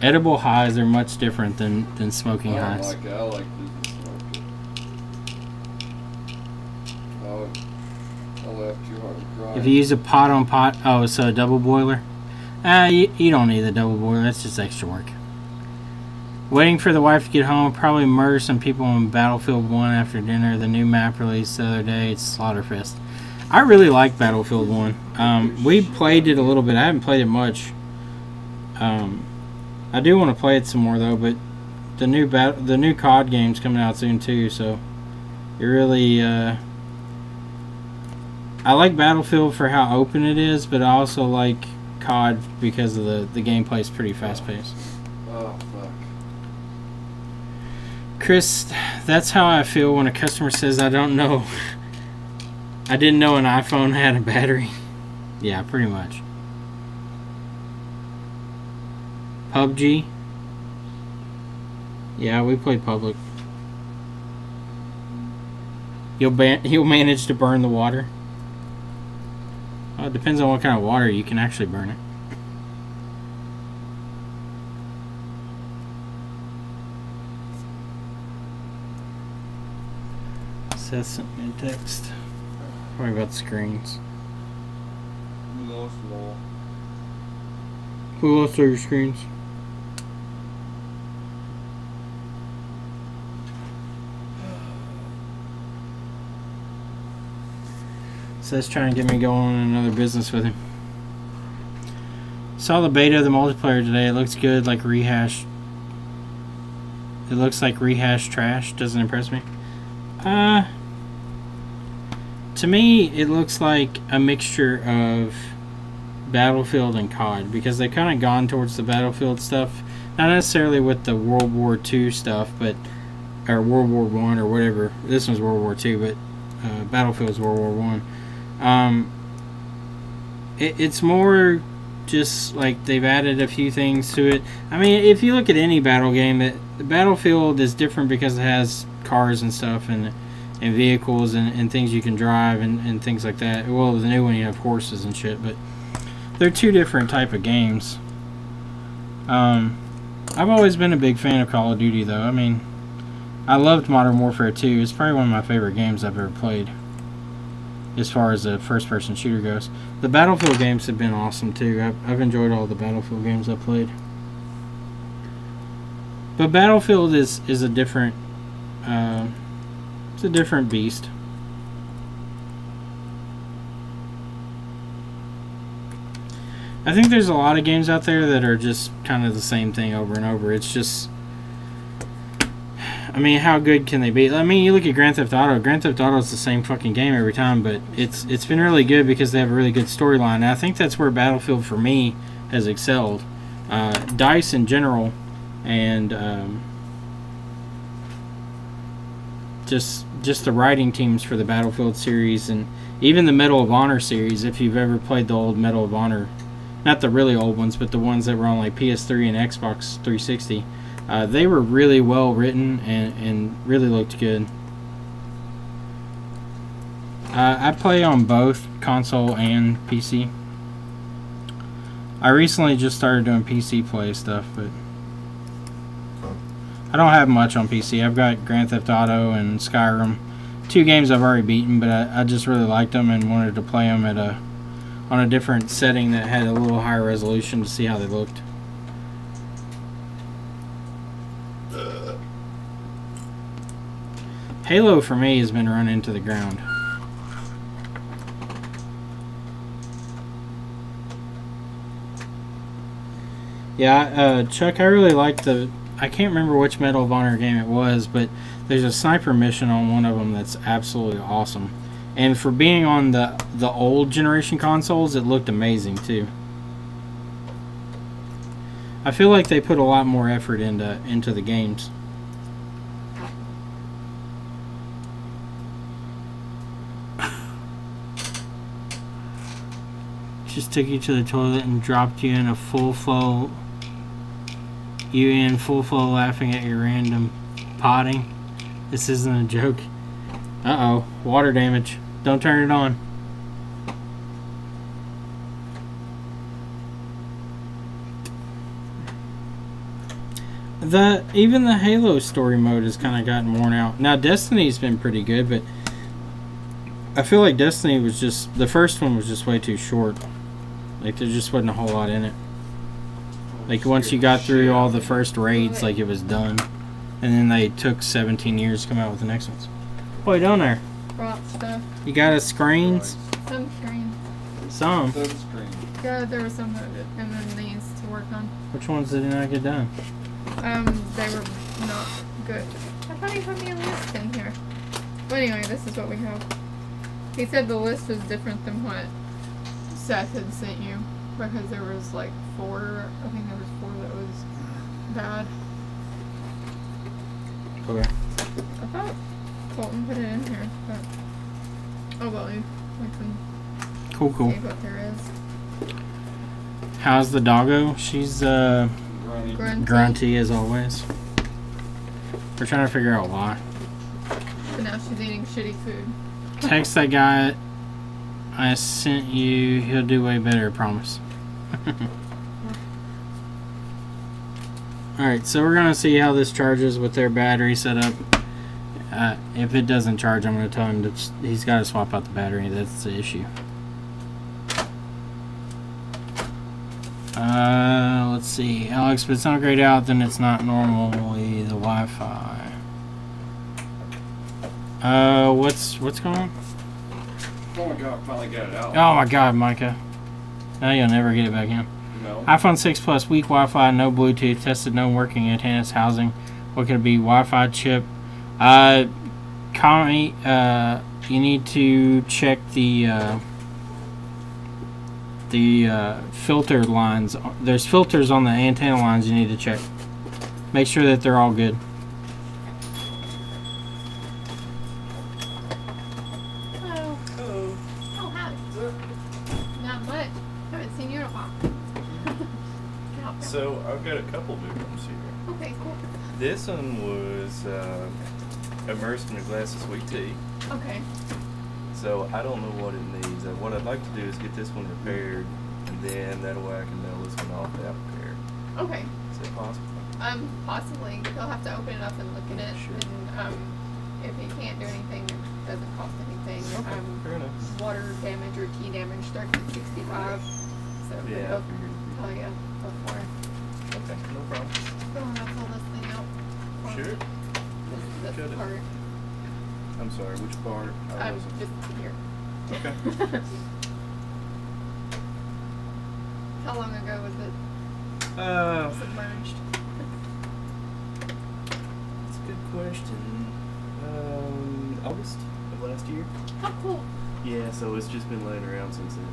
Edible highs are much different than smoking highs. I like to smoke it. I laughed too hard and cried. If you use a pot on pot, oh, so a double boiler? You don't need the double boiler, that's just extra work. Waiting for the wife to get home, probably murder some people on Battlefield 1 after dinner. The new map released the other day, it's Slaughterfest. I really like Battlefield 1. We played it a little bit. I haven't played it much. I do want to play it some more though, but the new COD game's coming out soon too, so it really I like Battlefield for how open it is, but I also like COD because of the gameplay is pretty fast paced. Oh fuck. Chris, that's how I feel when a customer says I didn't know an iPhone had a battery. Yeah, pretty much. PUBG. Yeah, we played public. You'll manage to burn the water. Well, it depends on what kind of water you can actually burn it. Seth sent me a text. Probably about screens. You lost them all. Who lost all your screens? Seth's trying to get me going on another business with him. Saw the beta of the multiplayer today. It looks good, like rehash. It looks like rehash trash. Doesn't impress me. To me, it looks like a mixture of Battlefield and COD, because they've kind of gone towards the Battlefield stuff. Not necessarily with the World War II stuff, but or World War I or whatever. This one's World War II, but Battlefield's World War I. It's more just like they've added a few things to it. I mean, if you look at any battle game, the Battlefield is different because it has cars and stuff and vehicles and things you can drive and things like that. Well, the new one you have horses and shit, but they're two different type of games. I've always been a big fan of Call of Duty, though. I mean, I loved Modern Warfare 2. It's probably one of my favorite games I've ever played, as far as a first-person shooter goes. The Battlefield games have been awesome, too. I've enjoyed all the Battlefield games I've played. But Battlefield is a different... it's a different beast. I think there's a lot of games out there that are just kind of the same thing over and over. It's just... I mean, how good can they be? I mean, you look at Grand Theft Auto. Grand Theft Auto is the same fucking game every time, but it's been really good because they have a really good storyline. And I think that's where Battlefield, for me, has excelled. DICE in general, and just the writing teams for the Battlefield series and even the Medal of Honor series. If you've ever played the old Medal of Honor, not the really old ones, but the ones that were on like PS3 and Xbox 360, they were really well written and really looked good. I play on both console and PC. I recently just started doing PC play stuff, but I don't have much on PC. I've got Grand Theft Auto and Skyrim, 2 games I've already beaten, but I just really liked them and wanted to play them at on a different setting that had a little higher resolution to see how they looked. Halo for me has been run into the ground. Yeah, Chuck, I really liked I can't remember which Medal of Honor game it was, but there's a sniper mission on one of them that's absolutely awesome. And for being on the old generation consoles, it looked amazing too. I feel like they put a lot more effort into the games. Just took you to the toilet and dropped you in a full flow. You in full flow laughing at your random potting. This isn't a joke. Uh-oh, water damage. Don't turn it on. Even the Halo story mode has kind of gotten worn out. Now Destiny's been pretty good, but I feel like Destiny was just, the first one was just way too short. Like there just wasn't a whole lot in it. Like once you got through all the first raids, like it was done. And then they took 17 years to come out with the next ones. What are you doing there? Brought stuff. You got a screens? Some screens. Some? Some screens. Yeah, there were some and then these to work on. Which ones did not get done? They were not good. I thought he put me a list in here. But anyway, this is what we have. He said the list was different than what Seth had sent you. Because there was like 4, I think there was 4 that was bad. Okay. I thought Colton put it in here, but oh well, we can cool. see what there is. How's the doggo? She's grunty as always. We're trying to figure out why. But now she's eating shitty food. Text that guy I sent you. He'll do way better, I promise. Alright, so we're going to see how this charges with their battery setup. If it doesn't charge, I'm going to tell him that he's got to swap out the battery. That's the issue. Let's see. Alex, if it's not grayed out, then it's not normally the Wi-Fi. What's going on? Oh my god, finally got it out. Oh my god, Micah. Now you'll never get it back in. No. iPhone 6 Plus, weak Wi-Fi, no Bluetooth, tested no working antennas, housing. What could it be? Wi-Fi chip. Connie, you need to check the filter lines. There's filters on the antenna lines you need to check. Make sure that they're all good. Hello. Hello. Oh, howdy. Not much. Haven't seen you in a while. So I've got a couple new ones here. Okay, cool. This one was immersed in a glass of sweet tea. Okay. So I don't know what it needs. What I'd like to do is get this one repaired, and then that way I can mail this one off without repair. Okay. Is that possible? Possibly. He'll have to open it up and look at it. Sure. And if he can't do anything, it doesn't cost anything. Okay, fair enough. Water damage or key damage starts at $65. So Yeah, they'll tell you before. Okay, no problem. So I'll have to pull this thing out. Sure. This Cut it. part. I'm sorry, which part? I wasn't. Just here. Okay. How long ago was it submerged? That's a good question. August of last year. How cool. Yeah, so it's just been laying around since then.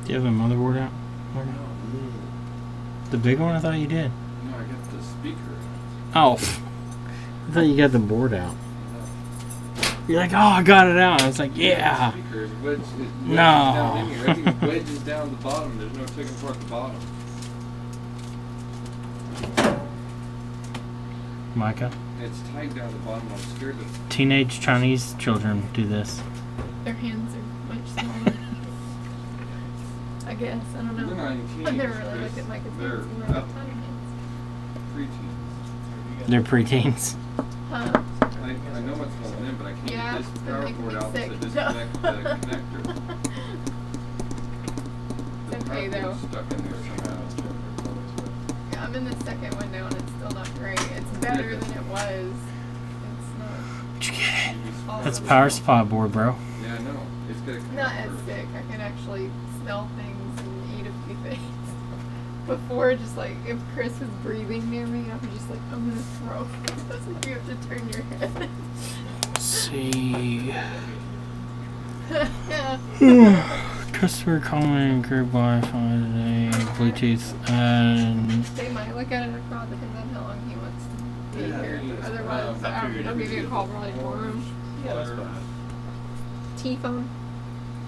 Do you have a motherboard out? No. The big one? I thought you did. No, I got speaker. Oh, I thought you got the board out. You're like, oh, I got it out. I was like, yeah. The speaker is wedged, No. down in here. Everything wedges down the bottom. There's no taking apart the bottom. Micah, It's tight down the bottom. I'm scared of. teenage Chinese children do this. Their hands are much smaller. I guess. I don't They're know. not even I've teenagers. never really looked at Micah's They're hands. They're up tiny hands. preteens. They're preteens. Huh? I know what's going in, but I can't Yeah, get this it's power making cord me out to sick. disconnect the connector. The It's okay, power though. cord's stuck in there somehow. Yeah, I'm in the second window and it's still not great. It's better than it was. It's not. Did you get it? awesome. That's power supply board, bro. Yeah, I know. It's got a Not as sick. I can actually smell things and eat a few things. Before, just like, if Chris was breathing near me, I'm just like, I'm gonna throw. That's like you have to turn your head. Let's see. Yeah. Customer calling group Wi-Fi today, Bluetooth, and They might look at it abroad, depends on how long he wants to be here. Otherwise, I figured I'll it give you a was call probably tomorrow. Yeah, that's fine. T-phone.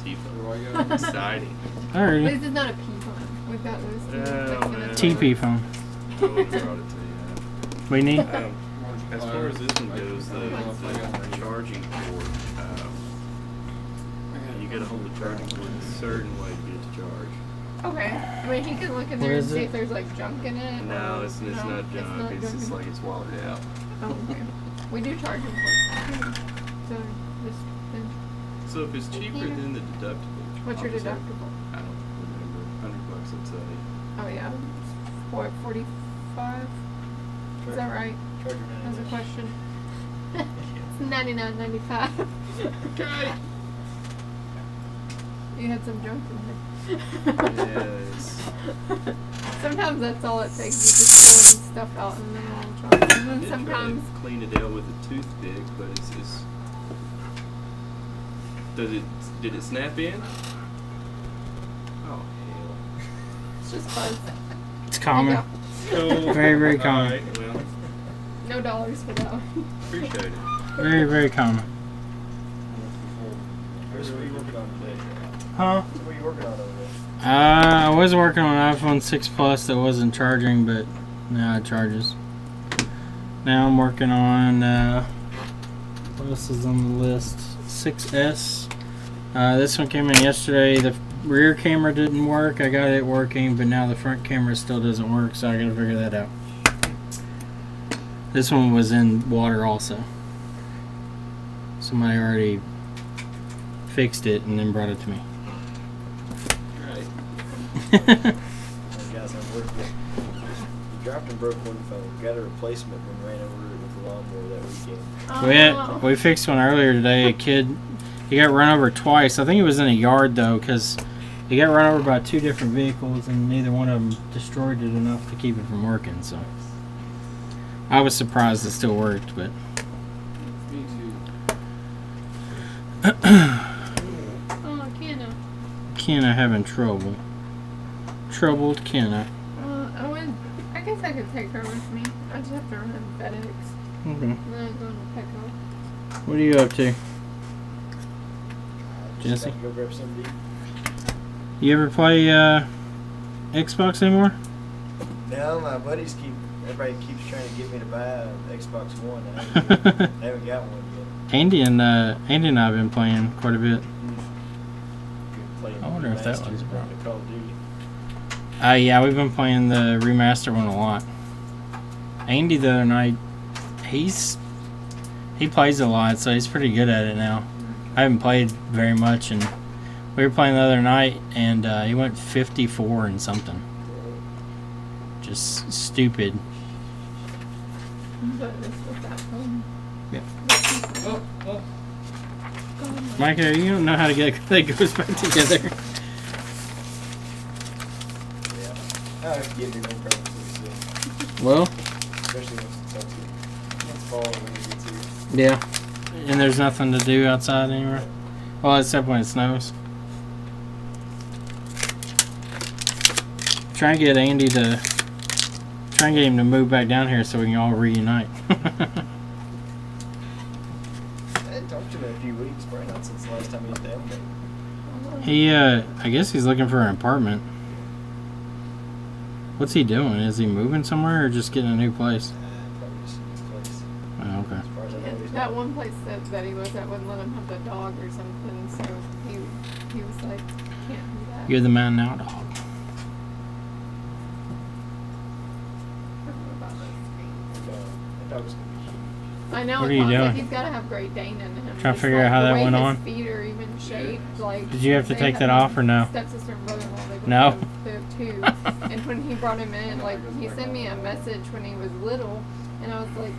Tifa. Exciting. alrighty. This is not a P-phone. We've got those two. Oh, man. TP phone. I wouldn't have brought it to We need. you. As far as this one goes, the charging cord, you gotta hold the charging cord a certain way to get it to charge. Okay. I mean, he can look in What there and is see it? if there's like junk in it. No, or- it's not junk. It's just like it's watered out. Oh, okay. We do charge them for so just So if it's cheaper than the deductible. what's your I'll just have- deductible? I don't remember. $100 I'd say. Oh yeah. What, 45? Is that right? That's a question. It's 99.95. You had some junk in there. Yes. Sometimes that's all it takes. You just pulling stuff out and then I'll charge. And then Did sometimes try to clean it out with a toothpick, but it's just. Did it snap in? Oh hell. it's just fuzz. It's common. Yeah. Cool. Very, very common. Alright, well, No dollars for that one. appreciate it. Very, very common. Chris, what are you working on today? Huh? What are you working on over there? I was working on an iPhone 6 Plus that wasn't charging, but now it charges. Now I'm working on, what else is on the list? 6S. This one came in yesterday. The rear camera didn't work. I got it working, but now the front camera still doesn't work, so I gotta figure that out. This one was in water also. Somebody already fixed it and then brought it to me. Hey, guys, I'm working. You dropped and broke one phone. Got a replacement and ran over it with the lawnmower that weekend. We fixed one earlier today. A kid, he got run over twice. I think it was in a yard though, because he got run over by two different vehicles, and neither one of them destroyed it enough to keep it from working. So I was surprised it still worked, but Me too. Oh, Kenna. Kenna having trouble. Troubled Kenna. I guess I could take her with me. I just have to run FedEx. Okay. And then I'm going to pick up. What are you up to? Just Jesse? got to go grab some to eat. You ever play Xbox anymore? No, my buddies everybody keeps trying to get me to buy an Xbox One. I haven't got one yet. Andy and I have been playing quite a bit. Playing I wonder if that remastered one's of broke. the Call of Duty. Yeah, we've been playing the remaster one a lot. Andy the other night, he plays a lot, so he's pretty good at it now. I haven't played very much, and we were playing the other night, and he went 54 and something. Just stupid. But it's with that phone. Yeah. Oh, oh. God, Micah, you don't know how to get that goes back together. Yeah. I have to get it on purpose. Well, Especially once it's up to fall when it gets here. yeah. And there's nothing to do outside anywhere. Well, except when it snows. Try and get him to move back down here so we can all reunite. I hadn't talked to him in a few weeks, probably not since the last time he was down there. He, I guess he's looking for an apartment. What's he doing? Is he moving somewhere or just getting a new place? Probably just a new place. Oh, okay. As far as I know, he's That not. one place that he was at wouldn't let him have the dog or something, so he was like, can't do that. You're the man now, dog. I don't know about those things. That dog was gonna be huge. I know. What it are you sounds like doing? he's got to have Great Dane in him. Trying to Just figure out how the that way went his on? feet are even shaped like. Did you have to they take have that off or no? Stepsister and brother-in-law. They both No. They have two. And when he brought him in, like he sent me a message when he was little, and I was like,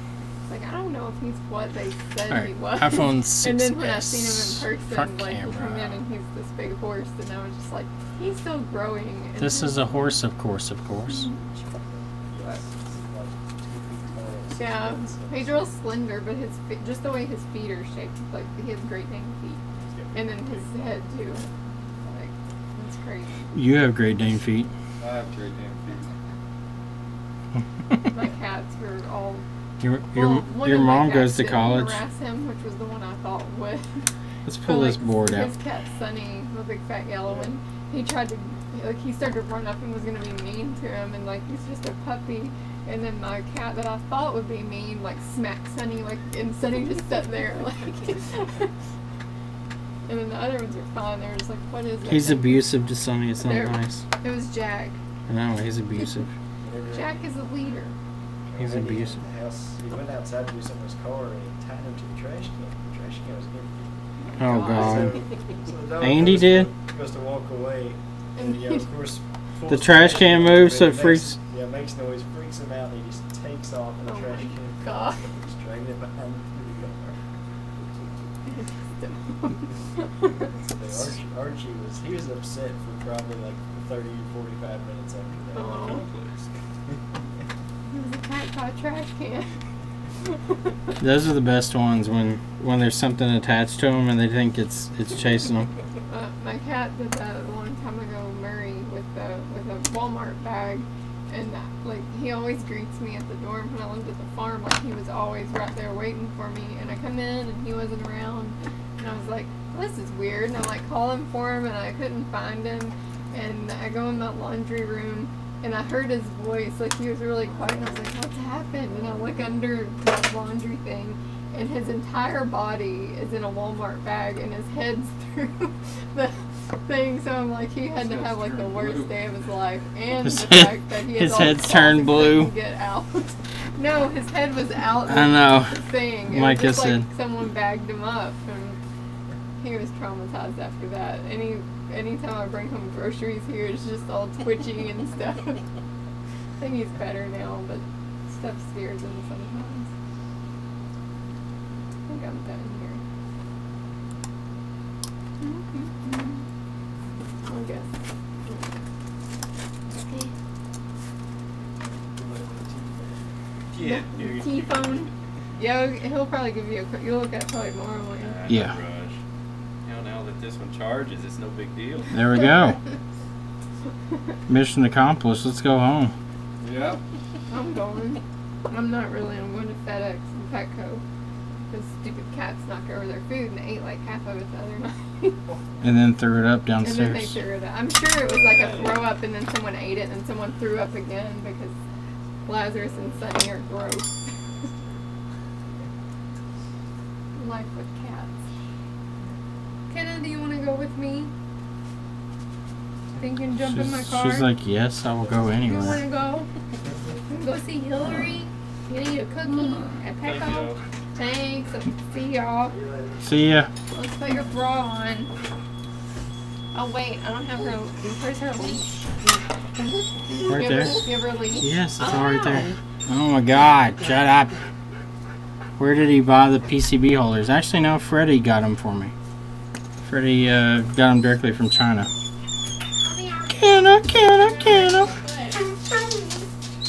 I don't know if he's what they said he was. iPhone 6S. And then when I seen him in person, front like he come in camera. and he's this big horse, and I was just like, he's still growing. And This is a horse, of course, of course. Yeah, he's real slender, but his feet, just the way his feet are shaped, like he has Great Dane feet, and then his head too. Like it's crazy. You have Great Dane feet. I have Great Dane My cats were all. Your one your of my mom cats goes to didn't college. Harass him, which was the one I thought would. Let's But, pull this like, board out. His cat Sunny, the big fat yellow one, he tried to, like, he started to run up and was gonna be mean to him, and like he's just a puppy. And then my cat that I thought would be mean, like, smacked Sunny, like, and Sunny just sat there, like. And then the other ones are fine. They're just like, what is it? He's abusive to Sonny. It's not There. nice. It was Jack. I know, he's abusive. Jack is a leader. He's abusive. The house, he went outside to do something with his car and he tied him to the trash can. The trash can was empty. Oh, God. So the dog Andy goes did? Goes to walk away. And, you know, of course, The trash can moves, so it freaks. Yeah, makes noise, freaks him out, and he just takes off in the Oh trash my can. God. Just dragging it behind him Archie was upset for probably like 30 or 45 minutes after that. Oh. It was a cat caught trash can. Those are the best ones when there's something attached to them and they think it's chasing them. My cat did that a long time ago, Murray, with a Walmart bag, and like he always greets me at the door when I lived at the farm. Like he was always right there waiting for me, and I come in and he wasn't around, and I was like, well, this is weird. And I'm like calling for him, and I couldn't find him, and I go in the laundry room. And I heard his voice, like he was really quiet, and I was like, what's happened? And I look under the laundry thing, and his entire body is in a Walmart bag, and his head's through the thing. So I'm like, he had to have like the worst day of his life, and His the head- fact that he his had all head's the turned sauce blue. and couldn't get out. No, his head was out. I know. The thing. It Micah was just like said. someone bagged him up, and he was traumatized after that. Anytime I bring home groceries here, it's just all twitchy and stuff. I think he's better now, but stuff scares him sometimes. I think I'm done here. I guess. Yeah. The T-phone. Yeah, he'll probably give you a quick. You'll look at it probably tomorrow, won't you? Yeah. No rush. You know, now that this one charges, it's no big deal. There we go. Mission accomplished. Let's go home. Yep. I'm going. I'm not really. I'm going to FedEx and Petco. Because stupid cats knocked over their food and ate like half of it the other night. And then threw it up And then they downstairs. threw it up. I'm sure it was like a throw up and then someone ate it and then someone threw up again because Lazarus and Sunny are gross. Life with cats. Kenna, do you want to go with me? Think you can jump in my car? She's like, yes, I will go You want anywhere. to go? Go see Hillary? You need a cookie at Petco? Thanks. See y'all. See ya. Let's put your bra on. Oh wait, I don't have her. Where's her leash? Right You there. have her leash? Yes, it's Oh, all right there. Oh my God! Shut up. Where did he buy the PCB holders? Actually, no. Freddie got them for me. Freddie got them directly from China. Kenna.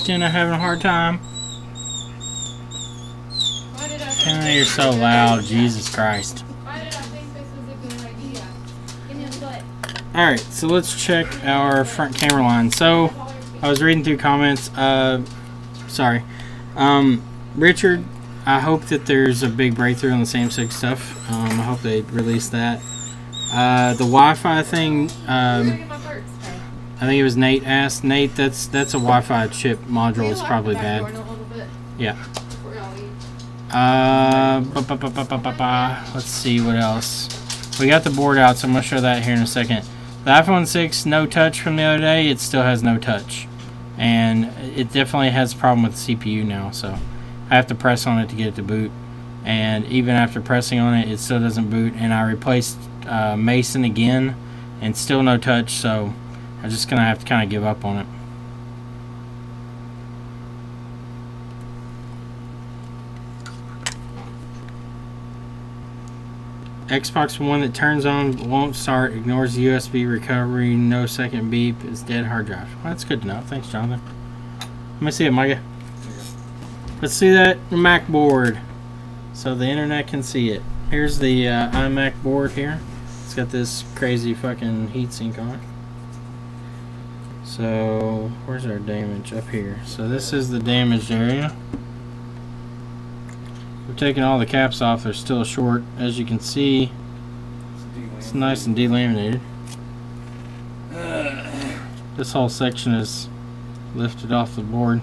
Kenna having a hard time. Why did I Kenna, you're so loud. Jesus Christ. Why did I think this was a good idea? Give me a butt. Alright, so let's check our front camera line. So, I was reading through comments. sorry. Richard, I hope that there's a big breakthrough on the Samsung stuff. I hope they release that. The Wi-Fi thing, I think it was Nate asked. Nate, that's a Wi-Fi chip module. It's probably bad. Yeah. Let's see what else. We got the board out, so I'm going to show that here in a second. The iPhone 6 no touch from the other day, it still has no touch. And it definitely has a problem with the CPU now, so I have to press on it to get it to boot. And even after pressing on it, it still doesn't boot. And I replaced Mason again, and still no touch, so I'm just going to have to kind of give up on it. Xbox One that turns on won't start, ignores the USB recovery, no second beep, is dead hard drive. Well, that's good to know. Thanks, Jonathan. Let me see it, Micah. Let's see that Mac board so the internet can see it. Here's the iMac board here. It's got this crazy fucking heatsink on it. So, where's our damage? Up here. So this is the damaged area. We're taking all the caps off. They're still short. As you can see, it's nice and delaminated. This whole section is lifted off the board.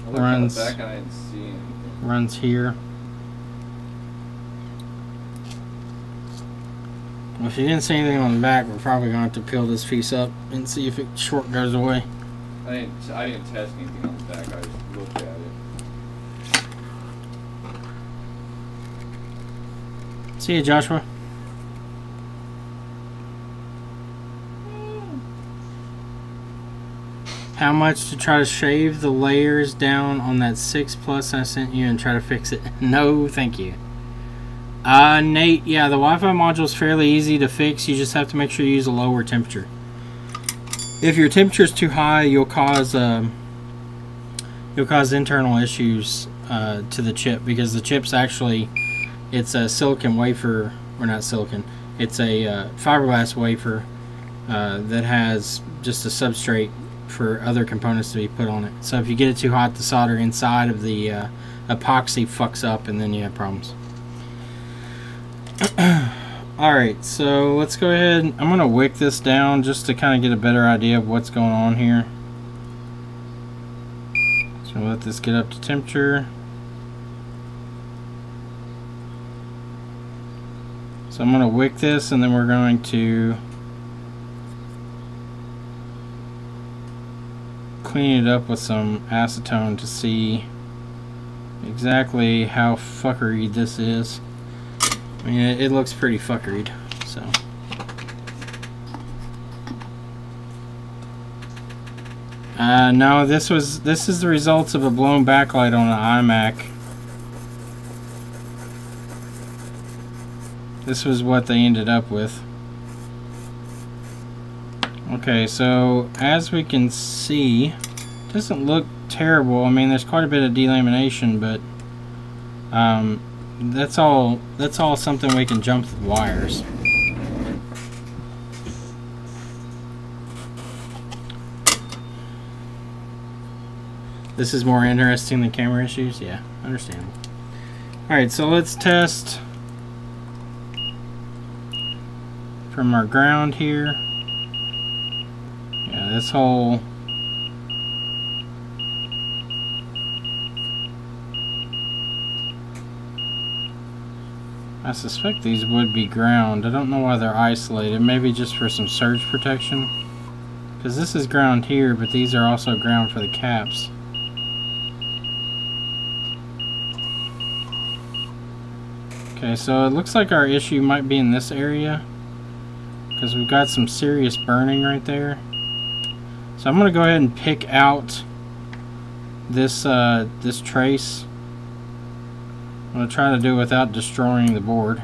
Runs here. Well, if you didn't see anything on the back, we're probably going to have to peel this piece up and see if it short goes away. I didn't test anything on the back. I just looked at it. See you, Joshua. How much to try to shave the layers down on that 6 Plus I sent you and try to fix it? No, thank you. Nate, yeah, the Wi-Fi module is fairly easy to fix. You just have to make sure you use a lower temperature. If your temperature is too high, you'll cause internal issues to the chip, because the chip's actually, it's a silicon wafer, or not silicon, it's a fiberglass wafer that has just a substrate for other components to be put on it. So if you get it too hot, the solder inside of the epoxy fucks up, and then you have problems. Alright, so let's go ahead. I'm going to wick this down just to kind of get a better idea of what's going on here. So let this get up to temperature. So I'm going to wick this, and then we're going to clean it up with some acetone to see exactly how fuckery this is. I mean, it looks pretty fuckeried, so. No, this is the results of a blown backlight on an iMac. This was what they ended up with. Okay, so as we can see, it doesn't look terrible. I mean, there's quite a bit of delamination, but that's all something we can jump the wires. This is more interesting than camera issues? Yeah, understandable. Alright, so let's test from our ground here. Yeah, this whole I suspect these would be ground. I don't know why they're isolated. Maybe just for some surge protection. Because this is ground here, but these are also ground for the caps. Okay, so it looks like our issue might be in this area, because we've got some serious burning right there. So I'm going to go ahead and pick out this this trace. I'm going to try to do it without destroying the board.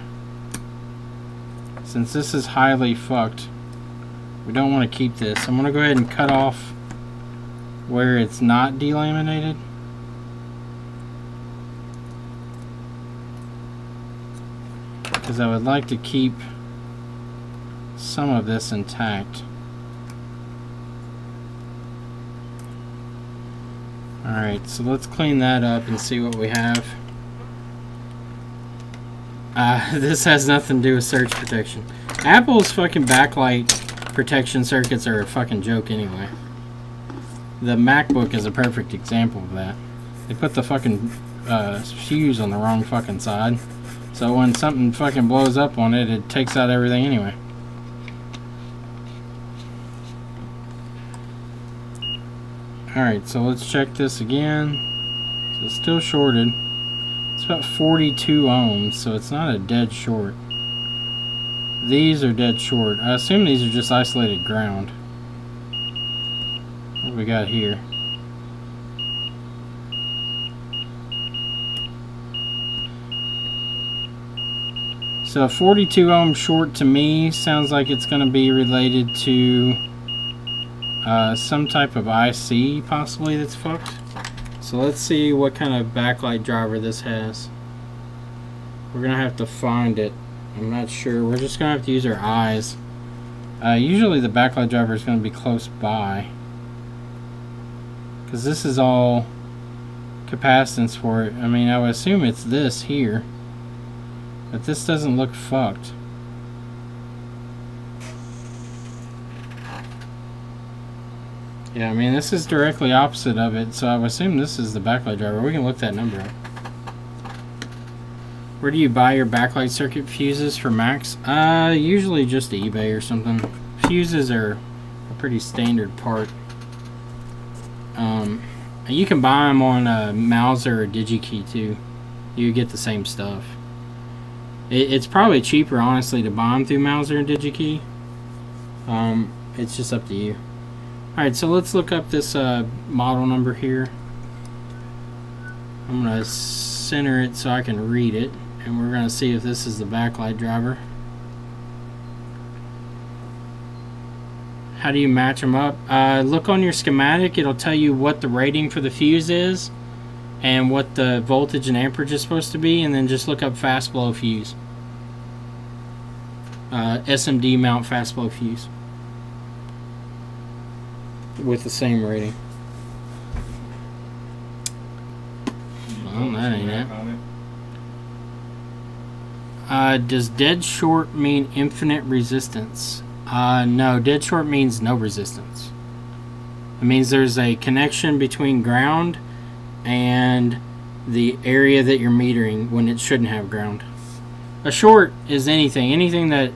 Since this is highly fucked, we don't want to keep this. I'm going to go ahead and cut off where it's not delaminated. Because I would like to keep some of this intact. Alright, so let's clean that up and see what we have. This has nothing to do with surge protection. Apple's fucking backlight protection circuits are a fucking joke anyway. The MacBook is a perfect example of that. They put the fucking fuse on the wrong fucking side. So when something fucking blows up on it, it takes out everything anyway. Alright, so let's check this again. So it's still shorted. It's about 42 ohms, so it's not a dead short. These are dead short. I assume these are just isolated ground. What do we got here? So 42 ohm short to me sounds like it's going to be related to some type of IC possibly that's fucked. So let's see what kind of backlight driver this has. We're going to have to find it. I'm not sure. We're just going to have to use our eyes. Usually the backlight driver is going to be close by, because this is all capacitance for it. I mean, I would assume it's this here, but this doesn't look fucked. Yeah, I mean, this is directly opposite of it, so I would assume this is the backlight driver. We can look that number up. Where do you buy your backlight circuit fuses for Macs? Usually just eBay or something. Fuses are a pretty standard part. You can buy them on Mouser or DigiKey too. You get the same stuff. It's probably cheaper, honestly, to buy them through Mouser and DigiKey. It's just up to you. Alright, so let's look up this model number here. I'm going to center it so I can read it, and we're going to see if this is the backlight driver. How do you match them up? Look on your schematic. It'll tell you what the rating for the fuse is and what the voltage and amperage is supposed to be, and then just look up fast flow fuse. SMD mount fast flow fuse with the same rating. Well, that ain't it. Does dead short mean infinite resistance? No, dead short means no resistance. It means there's a connection between ground and the area that you're metering when it shouldn't have ground. A short is anything that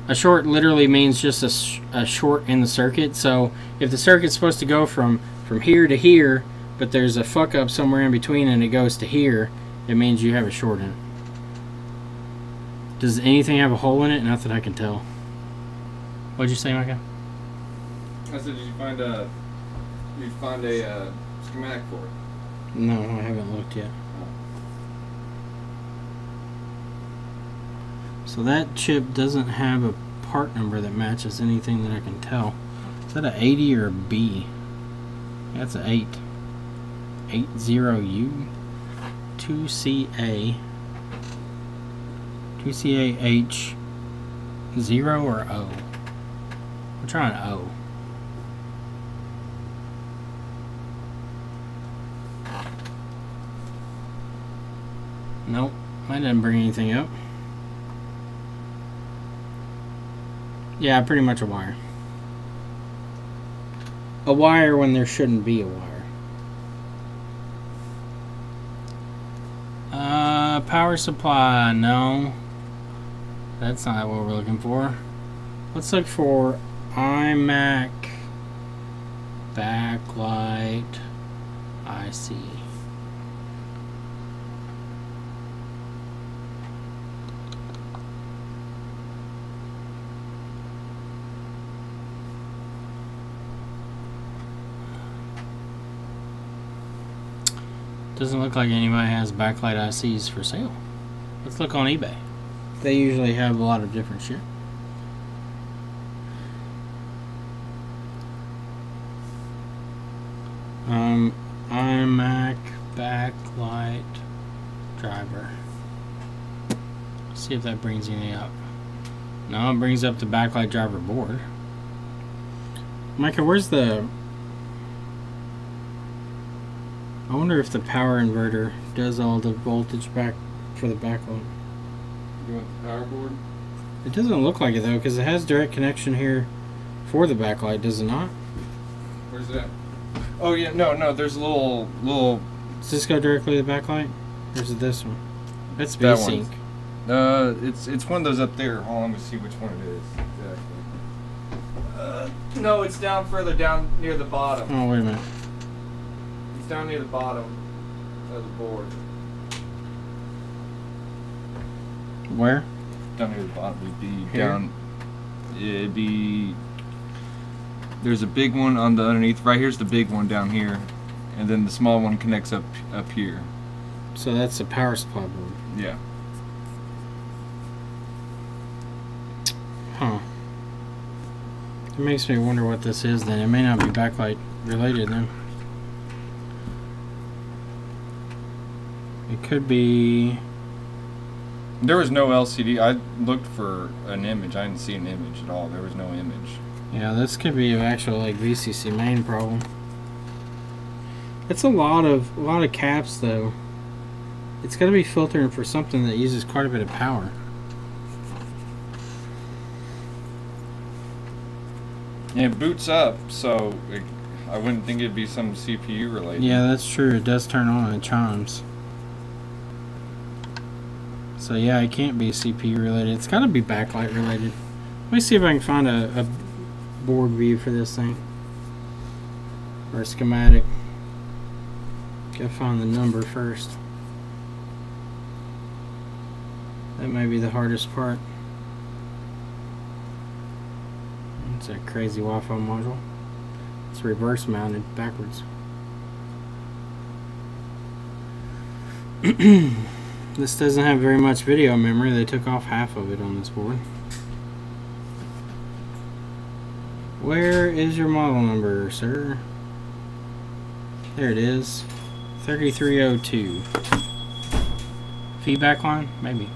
a short literally means just a short in the circuit. So if the circuit's supposed to go from here to here, but there's a fuck up somewhere in between and it goes to here, it means you have a short in it. Does anything have a hole in it? Not that I can tell. What'd you say, Micah? I said, did you find a schematic for it? No, I haven't looked yet. So that chip doesn't have a part number that matches anything that I can tell. Is that an 80 or a B? Yeah, that's an 8. 80U 2CA 2CAH 0 or O? We're trying O. Nope, that didn't bring anything up. Yeah, pretty much a wire. A wire when there shouldn't be a wire. Power supply, no. That's not what we're looking for. Let's look for iMac backlight IC. Doesn't look like anybody has backlight ICs for sale. Let's look on eBay. They usually have a lot of different shit. iMac backlight driver. See if that brings anything up. No, it brings up the backlight driver board. Micah, where's the... I wonder if the power inverter does all the voltage back for the backlight. You want the power board? It doesn't look like it though, because it has direct connection here for the backlight, does it not? Where's that? Oh yeah, no. There's a little. Does this go directly to the backlight? Or is it this one? That's That V-Sync. It's one of those up there. Hold on, let me see which one it is. Exactly. No, it's down further down near the bottom. Oh, wait a minute. It's down near the bottom of the board. Where? Down near the bottom. It'd be Here? down. It'd be. There's a big one on the underneath. Right here's the big one down here, and then the small one connects up here. So that's the power supply board. Yeah. Huh. It makes me wonder what this is then. It may not be backlight related then. It could be... There was no LCD. I looked for an image. I didn't see an image at all. There was no image. Yeah, this could be an actual like VCC main problem. It's a lot of caps though. It's got to be filtering for something that uses quite a bit of power. Yeah, it boots up, so I wouldn't think it'd be some CPU related. Yeah, that's true. It does turn on and it chimes. So yeah, it can't be CPU related. It's got to be backlight related. Let me see if I can find a board view for this thing. Or a schematic. Gotta find the number first. That may be the hardest part. It's a crazy Wi-Fi module. It's reverse mounted backwards. This doesn't have very much video memory. They took off half of it on this board. Where is your model number, sir? There it is. 3302. Feedback line? Maybe.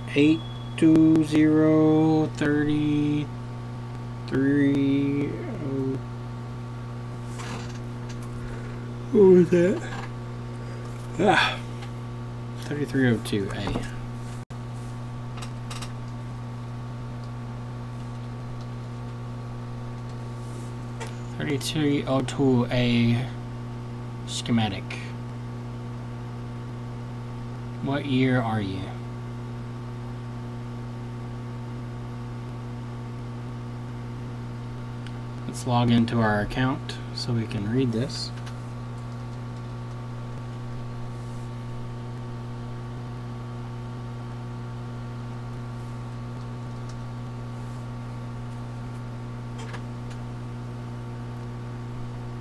82033. What was that? 3302A. A schematic. What year are you? Let's log into our account so we can read this.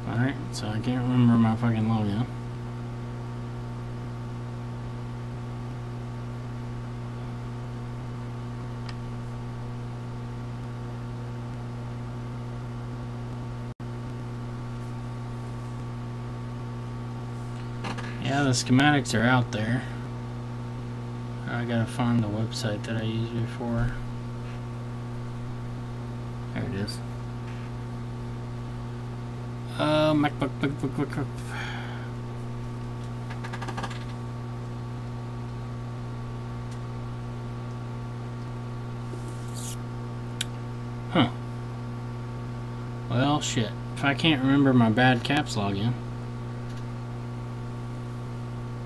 Alright, so I can't remember my fucking login. Yeah, the schematics are out there. I gotta find the website that I used before. There it is. MacBook. Huh. Well, shit. If I can't remember my bad caps login,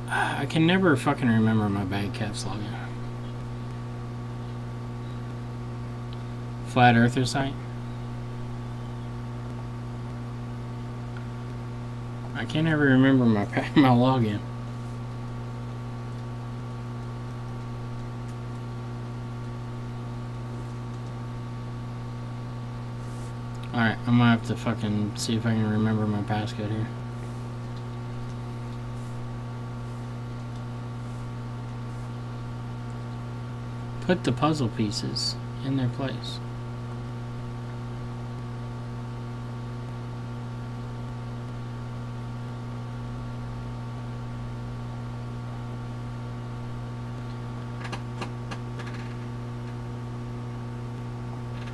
I can never fucking remember my bad caps login. Flat Earther site? I can't ever remember my login. Alright, I'm gonna have to fucking see if I can remember my passcode here. Put the puzzle pieces in their place.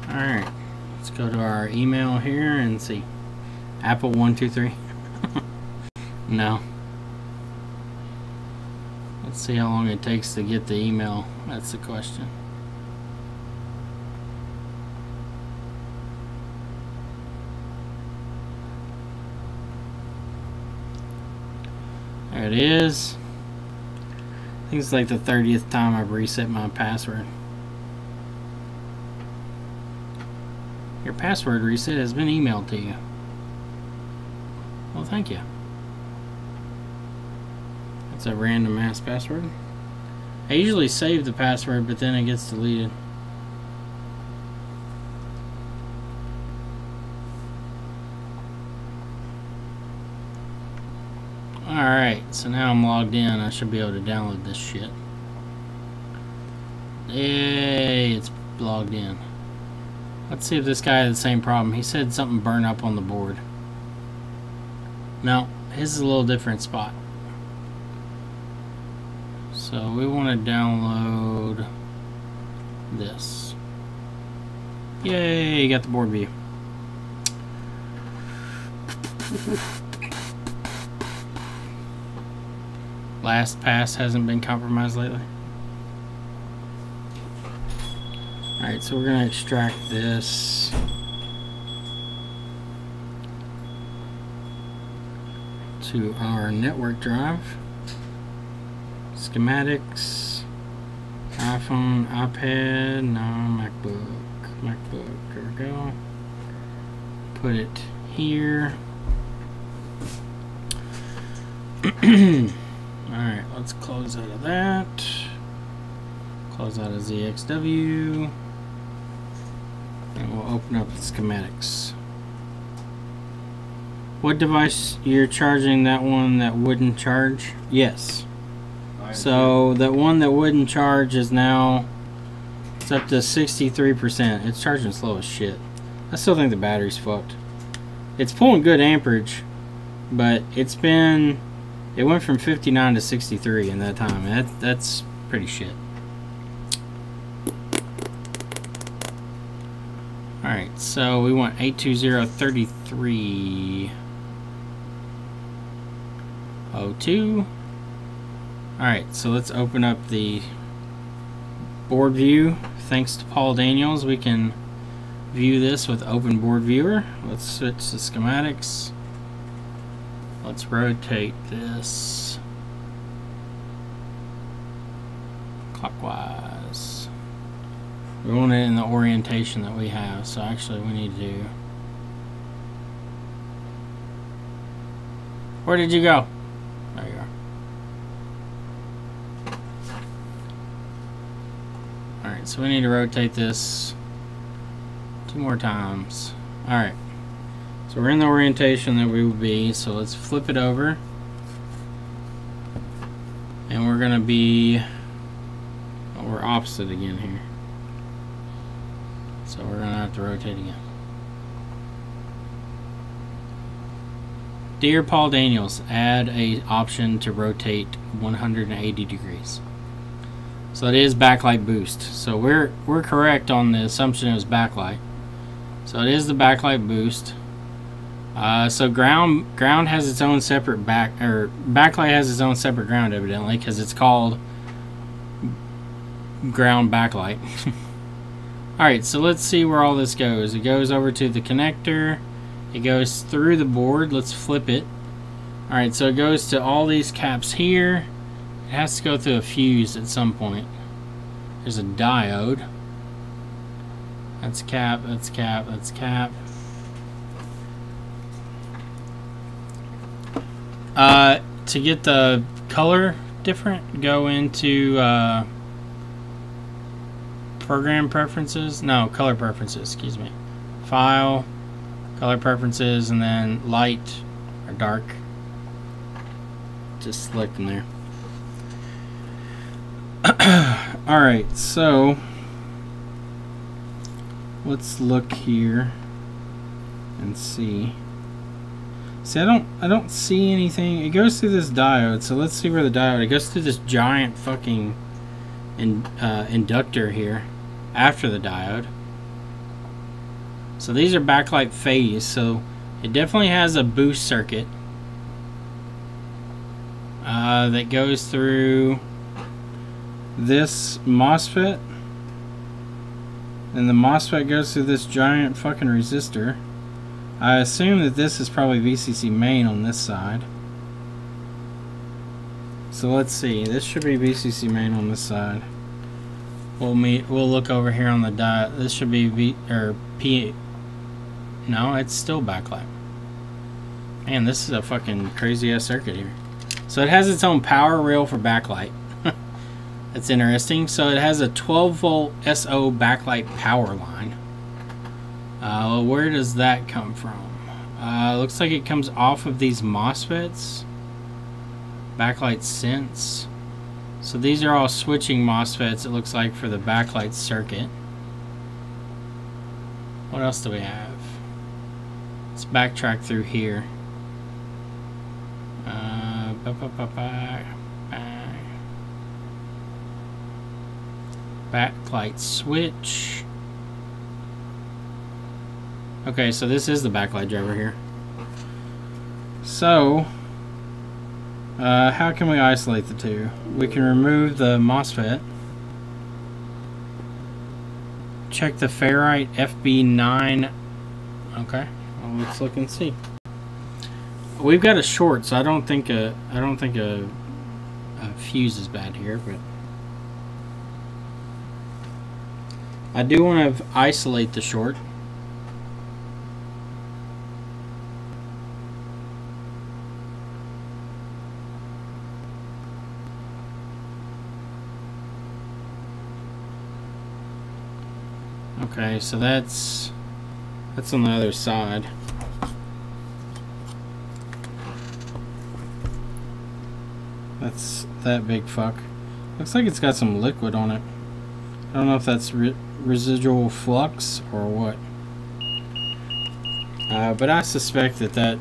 Alright, let's go to our email here and see. Apple 123. No. Let's see how long it takes to get the email. That's the question. There it is. I think it's like the 30th time I've reset my password. Your password reset has been emailed to you. Well, thank you. That's a random ass password. I usually save the password, but then it gets deleted. Alright, so now I'm logged in. I should be able to download this shit. Yay, it's logged in. Let's see if this guy has the same problem. He said something burned up on the board. No, his is a little different spot. So we want to download this. Yay, got the board view. LastPass hasn't been compromised lately. Alright, so we're going to extract this. To our network drive. Schematics. iPhone, iPad, no, MacBook. There we go. Put it here. Alright, let's close out of that. Close out of ZXW. And we'll open up the schematics. What device you're charging? That one that wouldn't charge? Yes. So that one that wouldn't charge is now, it's up to 63%. It's charging slow as shit. I still think the battery's fucked. It's pulling good amperage, but it went from 59 to 63 in that time. That's pretty shit. Alright, so we want 820.33.02. Alright, so let's open up the board view. Thanks to Paul Daniels, we can view this with Open Board Viewer. Let's switch to schematics. Let's rotate this clockwise. We want it in the orientation that we have, so actually we need to... Where did you go? There you are. Alright, so we need to rotate this 2 more times. Alright. So we're in the orientation that we would be, so let's flip it over. And we're going to be... Oh, we're opposite again here. So we're going to have to rotate again. Dear Paul Daniels, add a option to rotate 180 degrees. So it is backlight boost. So we're correct on the assumption it was backlight. So it is the backlight boost. So ground has its own separate backlight has its own separate ground evidently, because it's called ground backlight. Alright, so let's see where all this goes. It goes over to the connector. It goes through the board. Let's flip it. Alright, so it goes to all these caps here. It has to go through a fuse at some point. There's a diode. That's cap, that's cap, that's cap. To get the color different, go into program preferences. No, color preferences, excuse me. File, color preferences, and then light or dark. Just select them there. Alright, so let's look here and see. See, I don't see anything. It goes through this diode, so let's see where the diode. It goes through this giant fucking inductor here after the diode. So these are backlight phase, so it definitely has a boost circuit. that goes through this MOSFET, and the MOSFET goes through this giant fucking resistor. I assume that this is probably VCC main on this side. So let's see. This should be VCC main on this side. We'll look over here on the diode. This should be P. No, it's still backlight. Man, this is a fucking crazy ass circuit here. So it has its own power rail for backlight. That's interesting. So it has a 12 volt SO backlight power line. Where does that come from? Looks like it comes off of these MOSFETs. Backlight sense. So these are all switching MOSFETs, it looks like, for the backlight circuit. What else do we have? Let's backtrack through here. Backlight switch. Okay, so this is the backlight driver here. So, how can we isolate the two? We can remove the MOSFET. Check the ferrite FB9. Okay, well, let's look and see. We've got a short, so I don't think a fuse is bad here, but I do want to isolate the short. Okay, so that's on the other side. That's that big fuck. Looks like it's got some liquid on it. I don't know if that's residual flux or what. But I suspect that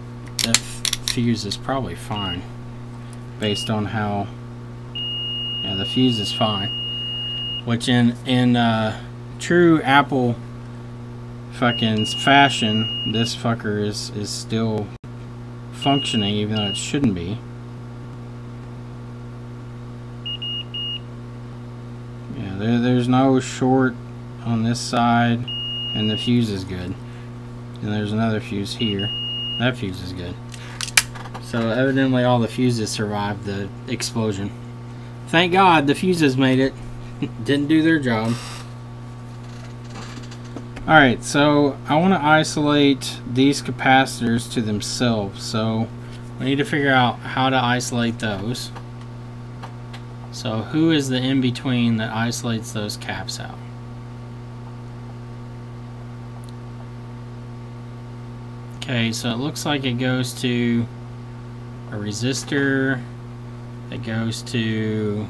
fuse is probably fine, based on how. Yeah, the fuse is fine. Which in true Apple fucking fashion, this fucker is still functioning, even though it shouldn't be. Yeah, there's no short on this side, and the fuse is good. And there's another fuse here. That fuse is good. So evidently all the fuses survived the explosion. Thank God the fuses made it. Didn't do their job. Alright, so I want to isolate these capacitors to themselves. So we need to figure out how to isolate those. So who is the in-between that isolates those caps out? Okay, so it looks like it goes to a resistor that goes to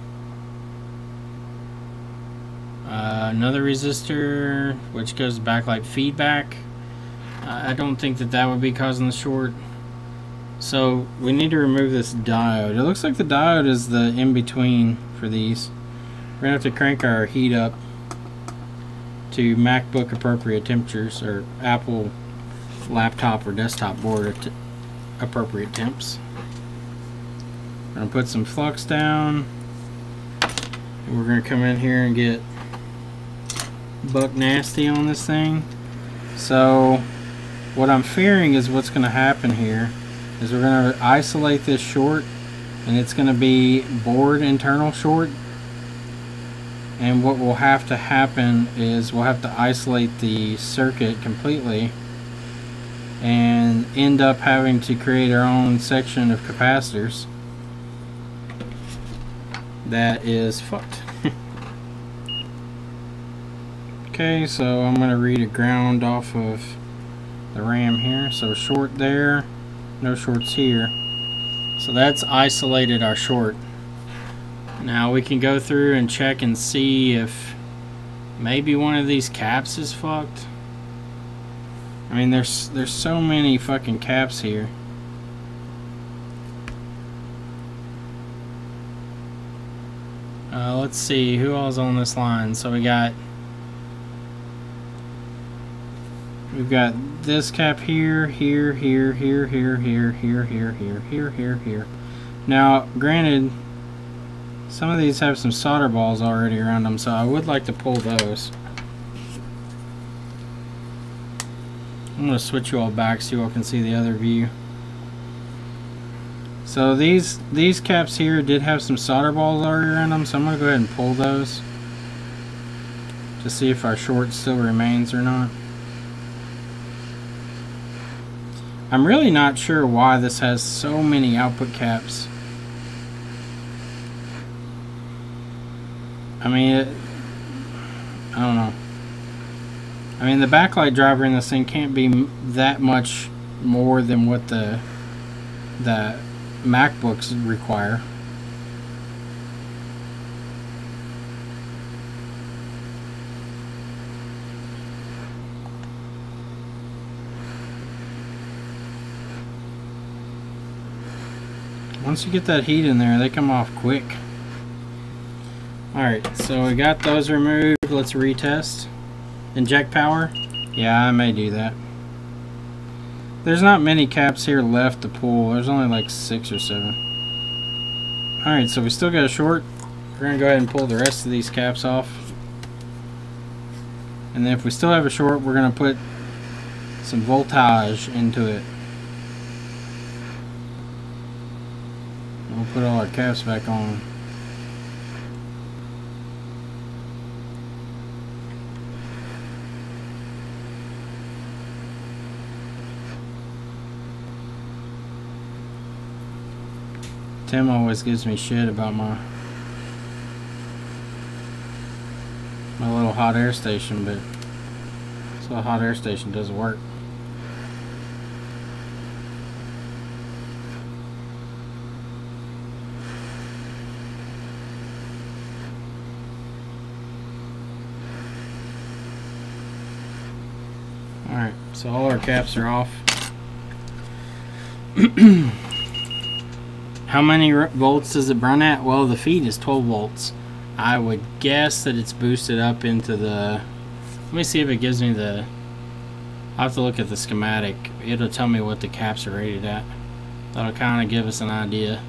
another resistor, which goes to backlight feedback. I don't think that would be causing the short. So we need to remove this diode. It looks like the diode is the in-between for these. We're gonna have to crank our heat up to MacBook appropriate temperatures, or Apple laptop or desktop board appropriate temps. I'm gonna put some flux down, and we're gonna come in here and get buck nasty on this thing. So what I'm fearing is what's gonna happen here is we're gonna isolate this short, and it's gonna be board internal short. And what will have to happen is we'll have to isolate the circuit completely and end up having to create our own section of capacitors that is fucked. Okay, so I'm gonna read a ground off of the RAM here. So short there, no shorts here. So that's isolated our short. Now we can go through and check and see if maybe one of these caps is fucked. I mean, there's so many fucking caps here. Let's see who all's on this line. So we've got this cap here, here, here, here, here, here, here, here, here, here, here. Now, granted, some of these have some solder balls already around them, so I would like to pull those. I'm going to switch you all back so you all can see the other view. So these caps here did have some solder balls already around them, so I'm going to go ahead and pull those to see if our short still remains or not. I'm really not sure why this has so many output caps. I mean, I don't know. I mean, the backlight driver in this thing can't be that much more than what the MacBooks require. Once you get that heat in there, they come off quick. Alright, so we got those removed. Let's retest. Inject power? Yeah, I may do that. There's not many caps here left to pull. There's only like 6 or 7. Alright, so we still got a short. We're going to go ahead and pull the rest of these caps off. And then if we still have a short, we're going to put some voltage into it. We'll put all our caps back on. Tim always gives me shit about my little hot air station, but so a hot air station doesn't work. Alright, so all our caps are off. How many volts does it run at? Well, the feed is 12 volts. I would guess that it's boosted up into the... Let me see if it gives me the... I'll have to look at the schematic. It'll tell me what the caps are rated at. That'll kind of give us an idea.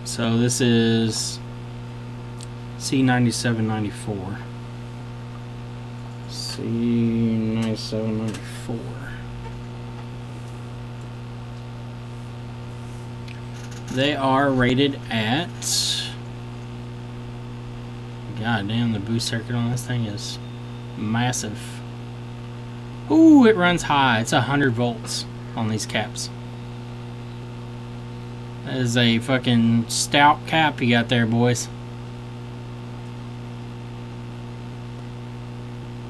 So this is C9794. C9794. They are rated at... God damn, the boost circuit on this thing is massive. Ooh, it runs high. It's 100 volts on these caps. That is a fucking stout cap you got there, boys.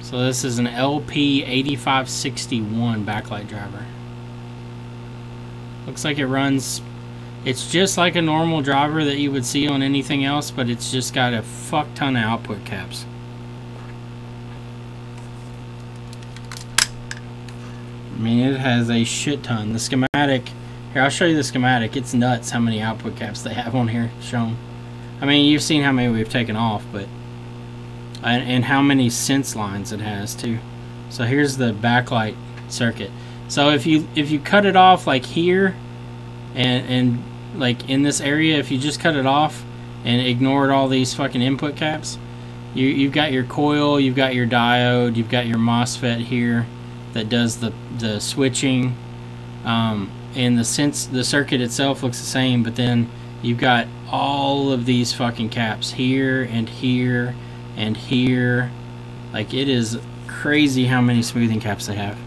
So this is an LP8561 backlight driver. Looks like it runs... It's just like a normal driver that you would see on anything else, but it's just got a fuck ton of output caps. I mean, it has a shit ton. The schematic... Here, I'll show you the schematic. It's nuts how many output caps they have on here shown. I mean, you've seen how many we've taken off, but... And how many sense lines it has, too. So here's the backlight circuit. So if you cut it off like here, and like in this area, if you just cut it off and ignored all these fucking input caps, you've got your coil, you've got your diode, you've got your MOSFET here that does the switching, and the circuit itself looks the same, but then you've got all of these fucking caps here and here and here. Like, it is crazy how many smoothing caps they have.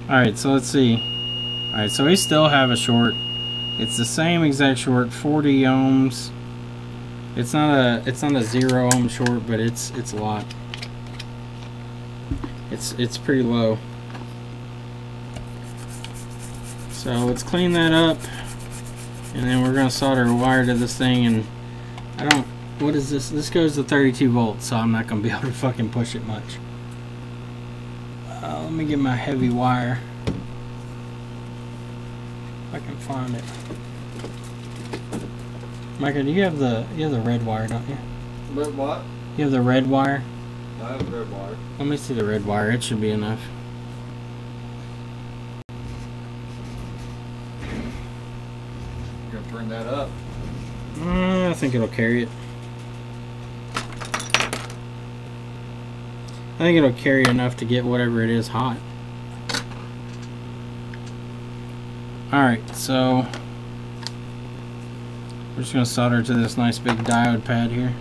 Alright, so let's see. Alright, so we still have a short. It's the same exact short, 40 ohms. It's not a 0 ohm short, but it's a lot. It's pretty low. So let's clean that up, and then we're gonna solder a wire to this thing. And I don't. What is this? This goes to 32 volts, so I'm not gonna be able to fucking push it much. Let me get my heavy wire. If I can find it. Micah, do you have the red wire, don't you? What? You have the red wire? I have red wire. Let me see the red wire. It should be enough. You're gonna turn that up. I think it'll carry it. I think it'll carry enough to get whatever it is hot. Alright, so we're just going to solder to this nice big diode pad here.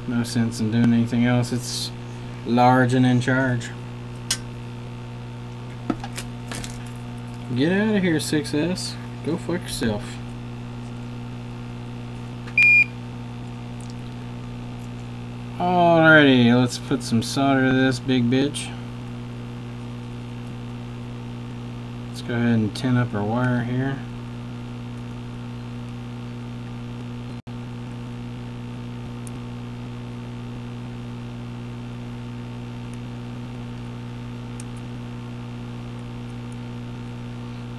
No sense in doing anything else. It's large and in charge. Get out of here, 6S. Go fuck yourself. Alrighty, let's put some solder to this big bitch. Let's go ahead and tin up our wire here.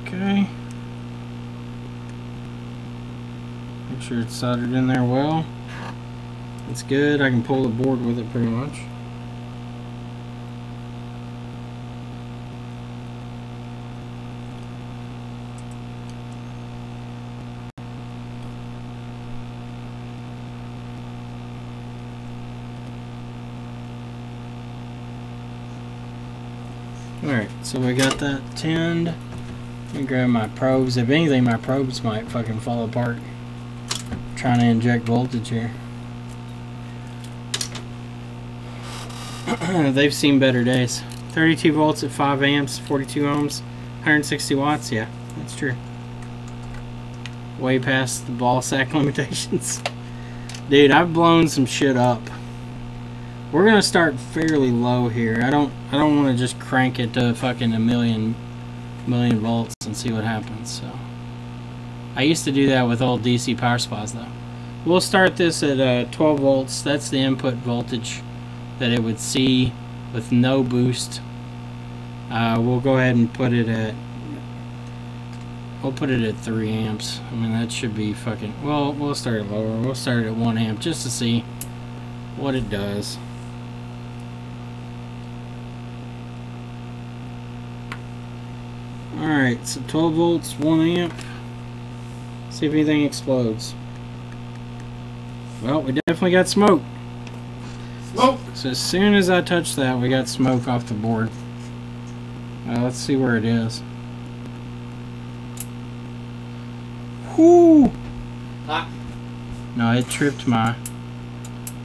Okay. Make sure it's soldered in there well. It's good. I can pull the board with it pretty much. Alright, so we got that tinned. Let me grab my probes. If anything, my probes might fucking fall apart. I'm trying to inject voltage here. They've seen better days. 32 volts at 5 amps, 42 ohms, 160 watts. Yeah, that's true. Way past the ball sack limitations. Dude, I've blown some shit up. We're gonna start fairly low here. I don't want to just crank it to fucking a million volts and see what happens. So I used to do that with old DC power supplies though. We'll start this at 12 volts. That's the input voltage that it would see with no boost. We'll go ahead and put it at, we'll put it at 3 amps. I mean, that should be fucking, well, we'll start it lower. We'll start it at 1 amp just to see what it does. Alright, so 12 volts, 1 amp. See if anything explodes. Well, we definitely got smoke. Smoke! So as soon as I touch that, we got smoke off the board. Let's see where it is. Whoo! Hot. No, it tripped my...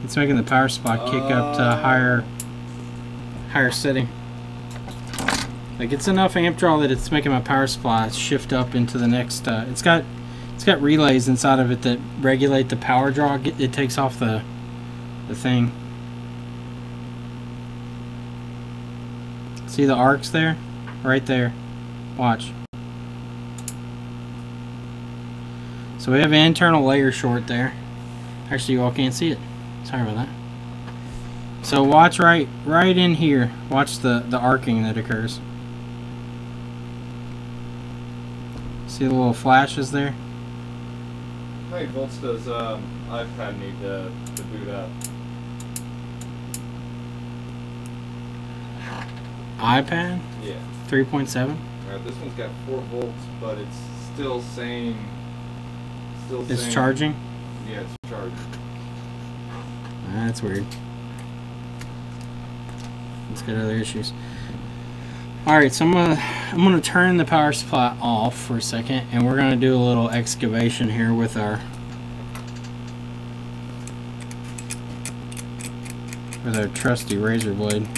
It's making the power supply kick up to a higher setting. Like, it's enough amp draw that it's making my power supply shift up into the next... It's got relays inside of it that regulate the power draw. It takes off the thing. See the arcs there? Right there. Watch. So we have an internal layer short there. Actually, you all can't see it. Sorry about that. So watch right in here. Watch the arcing that occurs. See the little flashes there? How many volts does iPad need to boot up? iPad? Yeah. 3.7. Alright, this one's got 4 volts, but it's still saying... It's charging? Yeah, it's charging. That's weird. It's got other issues. Alright, so I'm gonna turn the power supply off for a second, and we're gonna do a little excavation here with our trusty razor blade.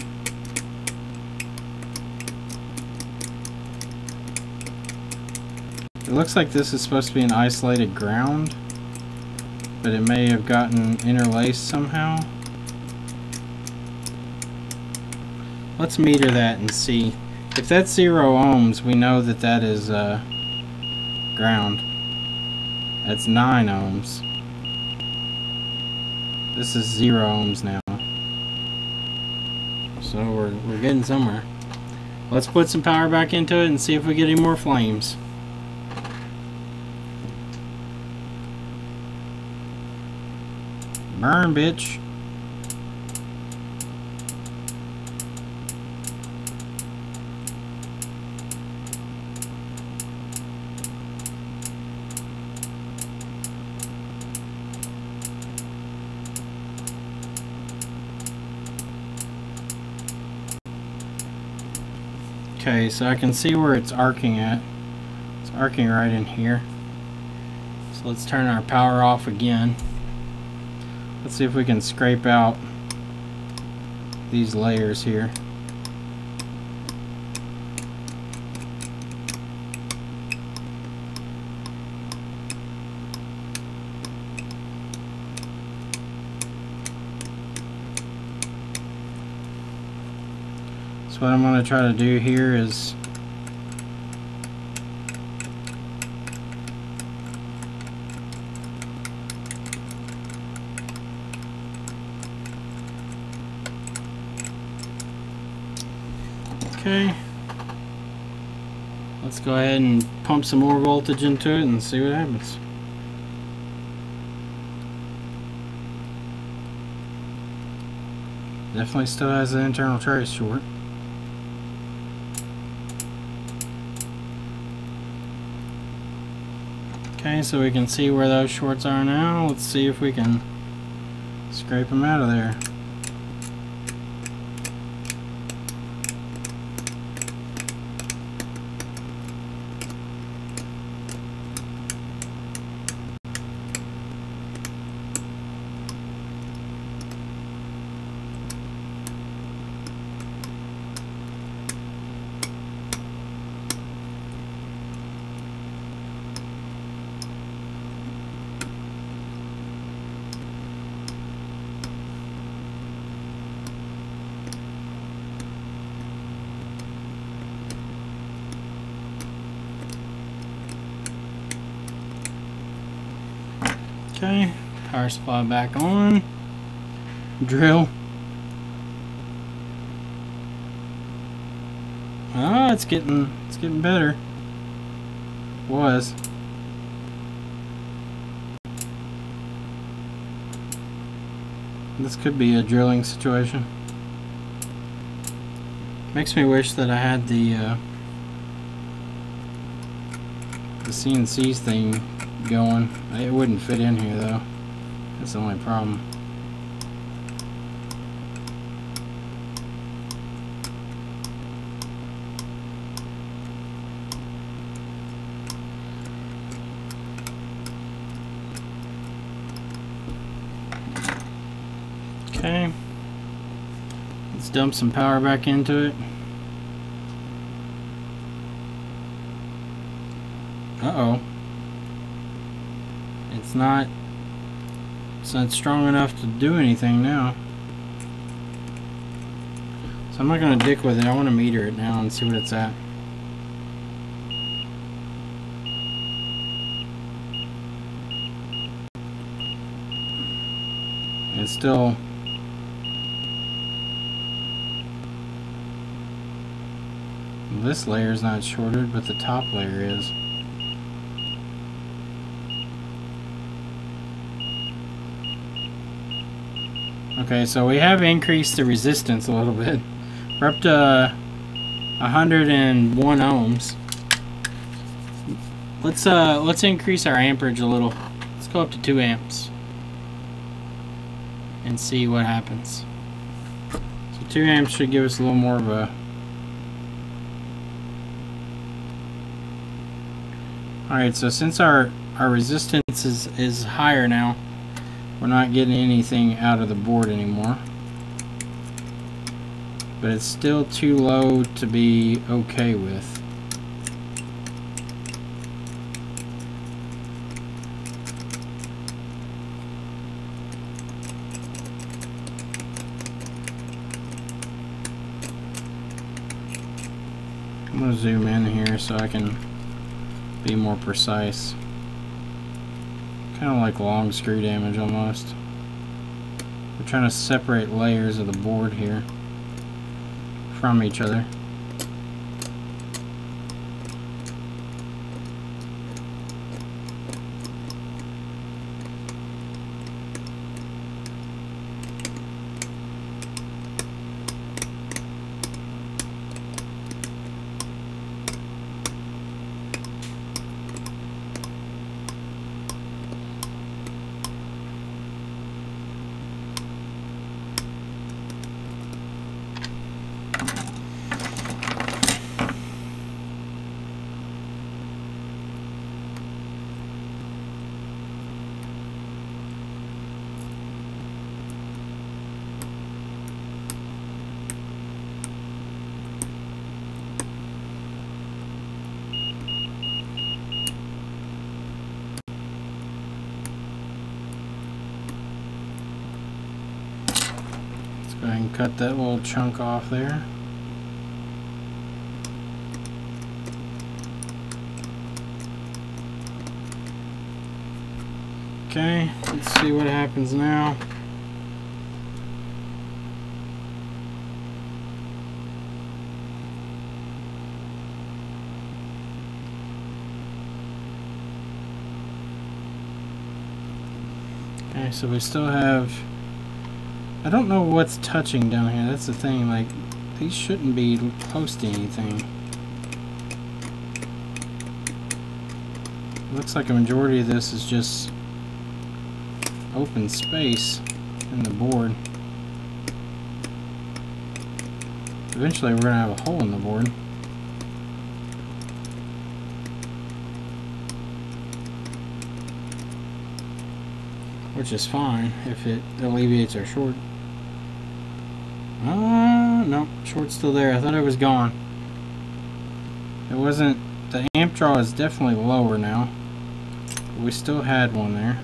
It looks like this is supposed to be an isolated ground, but it may have gotten interlaced somehow. Let's meter that and see. If that's 0 ohms, we know that that is ground. That's 9 ohms. This is 0 ohms now. So we're getting somewhere. Let's put some power back into it and see if we get any more flames. Burn, bitch. Okay, so I can see where it's arcing at. It's arcing right in here. So let's turn our power off again. Let's see if we can scrape out these layers here. So what I'm going to try to do here is okay, let's go ahead and pump some more voltage into it and see what happens. Definitely still has the internal trace short. Okay, so we can see where those shorts are now. Let's see if we can scrape them out of there. Okay, power supply back on. Drill. Oh, it's getting better. Was. This could be a drilling situation. Makes me wish that I had the CNC's thing going. It wouldn't fit in here though. That's the only problem. Okay. Let's dump some power back into it. Uh-oh. It's not strong enough to do anything now. So I'm not going to dick with it. I want to meter it now and see what it's at. It's still... This layer is not shorted, but the top layer is. Okay, so we have increased the resistance a little bit. We're up to 101 ohms. Let's increase our amperage a little. Let's go up to 2 amps and see what happens. So 2 amps should give us a little more of a... Alright, so since our resistance is higher now, we're not getting anything out of the board anymore. But it's still too low to be okay with. I'm going to zoom in here so I can be more precise. Kind of like long screw damage almost. We're trying to separate layers of the board here from each other. go ahead and cut that little chunk off there. Okay, let's see what happens now. Okay, so we still have, I don't know what's touching down here. That's the thing, like, these shouldn't be close to anything. Looks like a majority of this is just open space in the board. Eventually we're going to have a hole in the board. Which is fine if it alleviates our short. No, short's still there. I thought it was gone. It wasn't. The amp draw is definitely lower now. But we still had one there.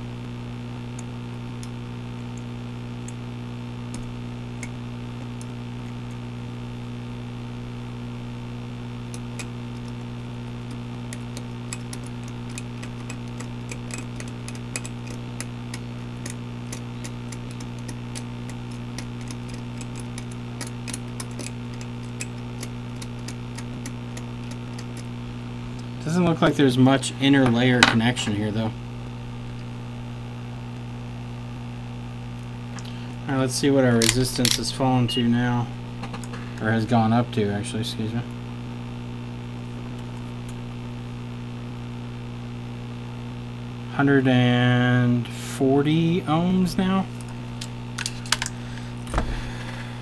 Doesn't look like there's much inner layer connection here though. Alright, let's see what our resistance has fallen to now. Or has gone up to, actually, excuse me. $140 ohms now.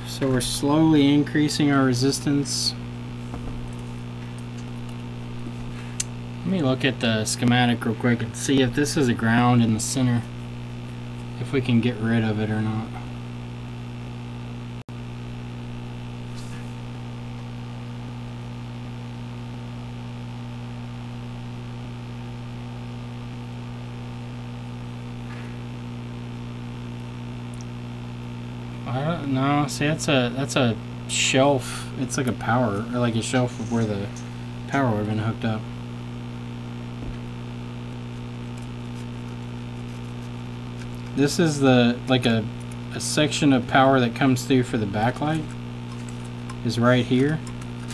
So we're slowly increasing our resistance. Let me look at the schematic real quick and see if this is a ground in the center. If we can get rid of it or not. I don't know. See, that's a shelf. It's like a power, or like a shelf of where the power would have been hooked up. This is the like a section of power that comes through for the backlight is right here.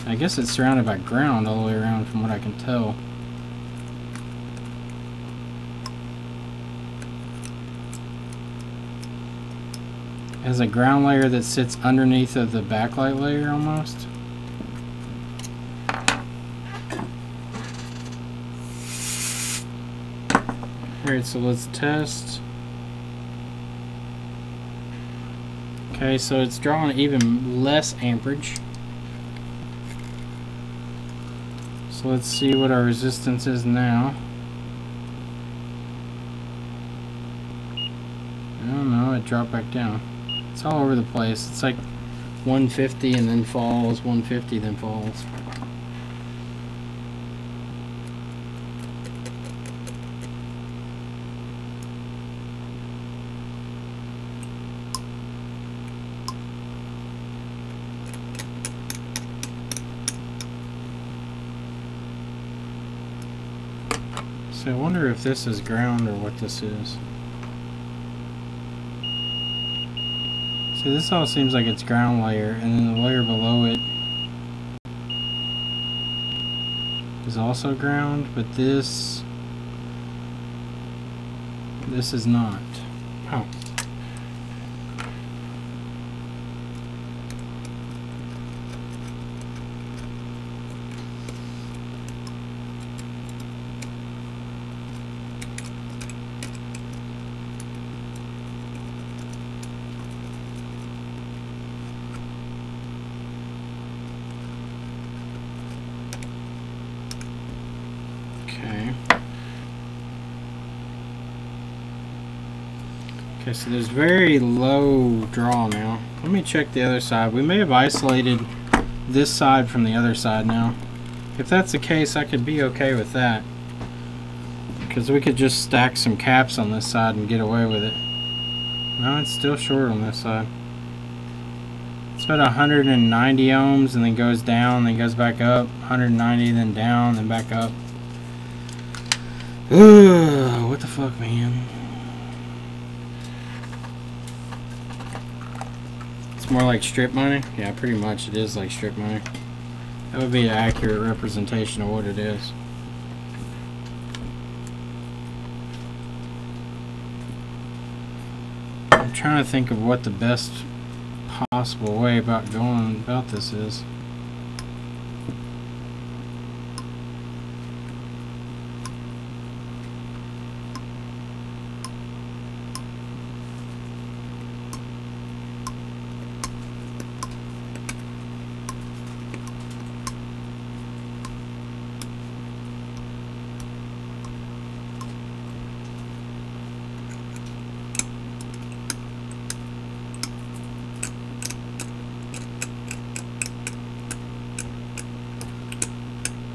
I guess it's surrounded by ground all the way around from what I can tell. It has a ground layer that sits underneath of the backlight layer almost. Alright, so let's test. Okay, so it's drawing even less amperage. So let's see what our resistance is now. I don't know, it dropped back down. It's all over the place. It's like 150 and then falls, 150 then falls. So I wonder if this is ground or what this is. So this all seems like it's ground layer, and then the layer below it is also ground, but this is not. Oh. Okay, so there's very low draw now. Let me check the other side. We may have isolated this side from the other side now. If that's the case, I could be okay with that. Because we could just stack some caps on this side and get away with it. No, it's still short on this side. It's about 190 ohms and then goes down, then goes back up. 190, then down, then back up. Ugh, what the fuck, man? It's more like strip mining? Yeah, pretty much it is like strip mining. That would be an accurate representation of what it is. I'm trying to think of what the best possible way about going about this is.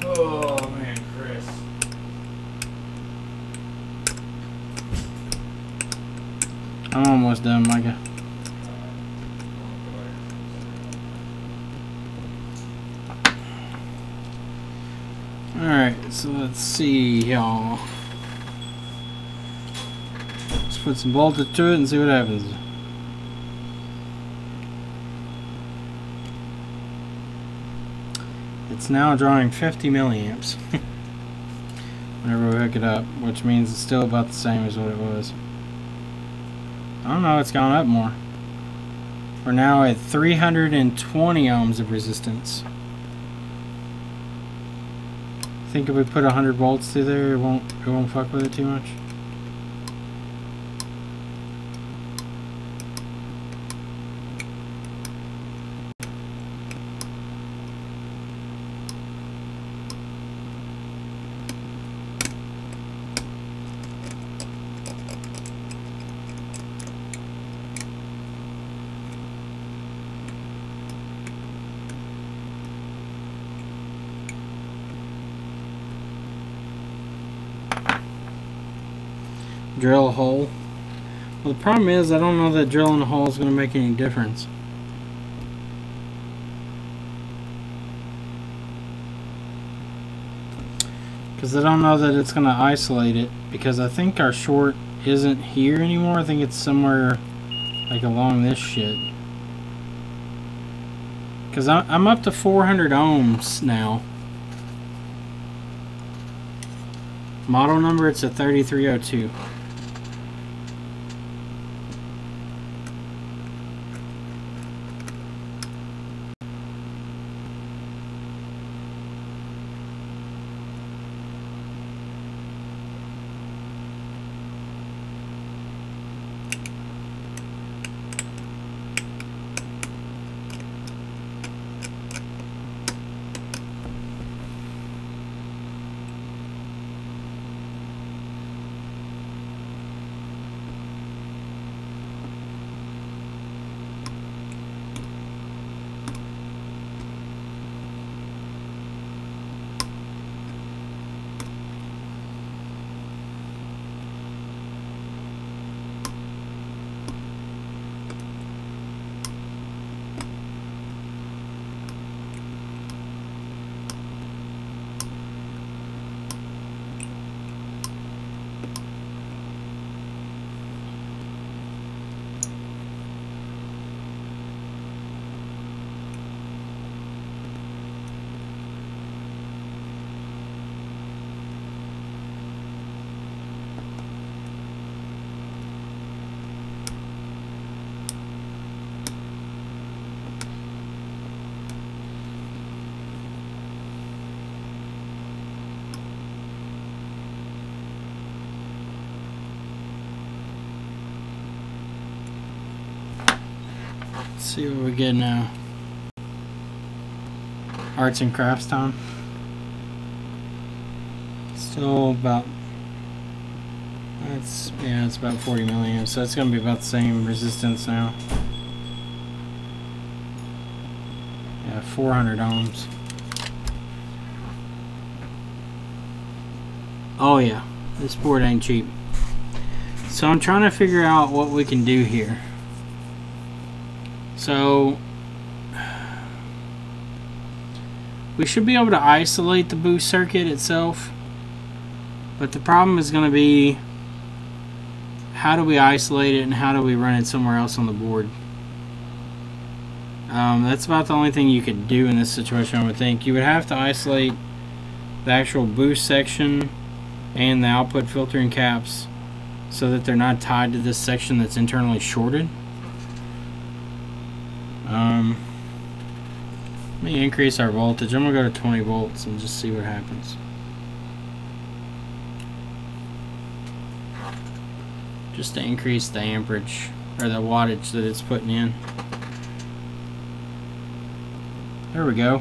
Oh man, Chris. I'm almost done, Micah. Alright, so let's see, y'all. Let's put some voltage to it and see what happens. It's now drawing 50 milliamps whenever we hook it up, which means it's still about the same as what it was. I don't know, it's gone up more. We're now at 320 ohms of resistance. I think if we put 100 volts through there, it won't fuck with it too much. Drill a hole. Well, the problem is I don't know that drilling a hole is going to make any difference. Because I don't know that it's going to isolate it, because I think our short isn't here anymore. I think it's somewhere like along this shit. Because I'm up to 400 ohms now. Model number, it's a 3302. Let's see what we get now. Arts and crafts time. Still about, it's about 40 milliamps, so it's going to be about the same resistance now. Yeah, 400 ohms. Oh yeah, this board ain't cheap. So I'm trying to figure out what we can do here. So We should be able to isolate the boost circuit itself, but the problem is going to be how do we isolate it and how do we run it somewhere else on the board. That's about the only thing you could do in this situation, I would think. You would have to isolate the actual boost section and the output filtering caps so that they're not tied to this section that's internally shorted. Let me increase our voltage. I'm going to go to 20 volts and just see what happens. Just to increase the amperage or the wattage that it's putting in. There we go.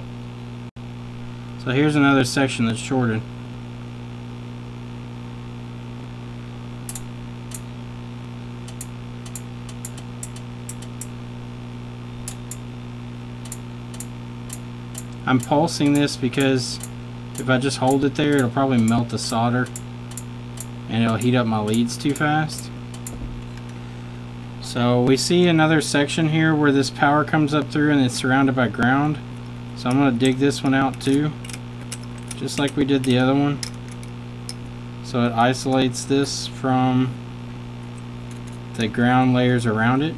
So here's another section that's shorted. I'm pulsing this because if I just hold it there, it'll probably melt the solder and it'll heat up my leads too fast. So we see another section here where this power comes up through and it's surrounded by ground. So I'm going to dig this one out too, just like we did the other one. So it isolates this from the ground layers around it.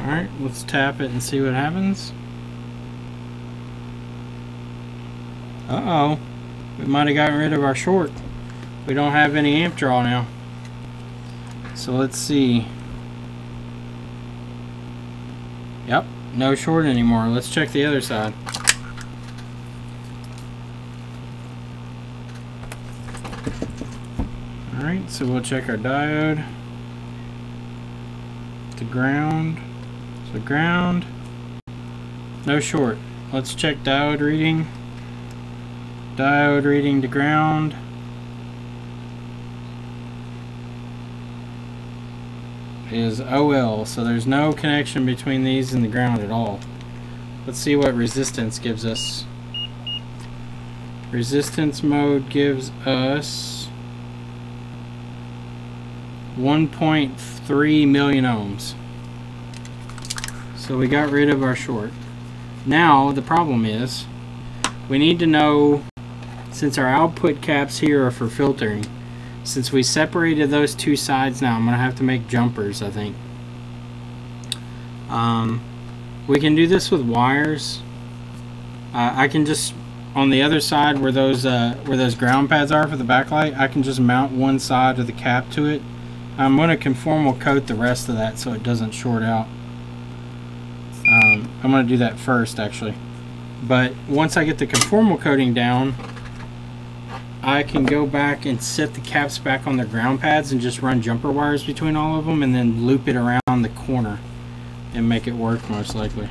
Alright, let's tap it and see what happens. Uh-oh. We might have gotten rid of our short. We don't have any amp draw now. So let's see. Yep, no short anymore. Let's check the other side. Alright, so we'll check our diode. The ground. So ground, no short. Let's check diode reading. Diode reading to ground. Is OL, so there's no connection between these and the ground at all. Let's see what resistance gives us. Resistance mode gives us 1.3 million ohms. So we got rid of our short. Now the problem is we need to know, since our output caps here are for filtering, since we separated those two sides, now I'm going to have to make jumpers, I think. We can do this with wires. I can just, on the other side where those ground pads are for the backlight, I can just mount one side of the cap to it. I'm going to conformal coat the rest of that so it doesn't short out. I'm going to do that first, actually. But once I get the conformal coating down, I can go back and set the caps back on their ground pads and just run jumper wires between all of them and then loop it around the corner and make it work most likely.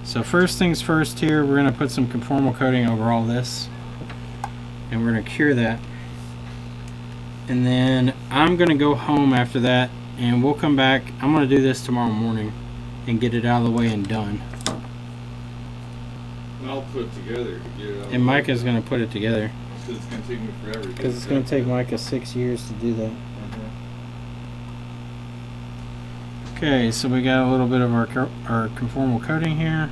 So first things first here, we're going to put some conformal coating over all this and we're going to cure that. And then I'm going to go home after that and we'll come back. I'm going to do this tomorrow morning and get it out of the way and done. I'll put it together to get it out. And Micah's going to put it together. Because it's going to take me forever. Because it's going to take Micah 6 years to do that. Okay, so we got a little bit of our conformal coating here.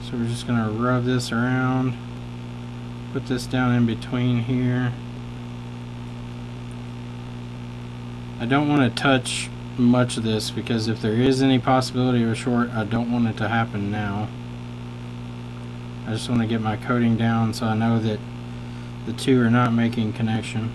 So we're just going to rub this around. Put this down in between here. I don't want to touch much of this because if there is any possibility of a short, I don't want it to happen now. I just want to get my coating down so I know that the two are not making connection.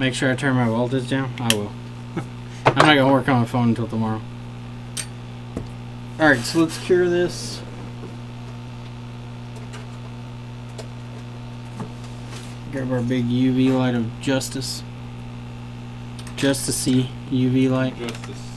Make sure I turn my voltage down. I will. I'm not gonna work on my phone until tomorrow. Alright, so let's cure this. Grab our big UV light of justice. Justicey UV light. Justice.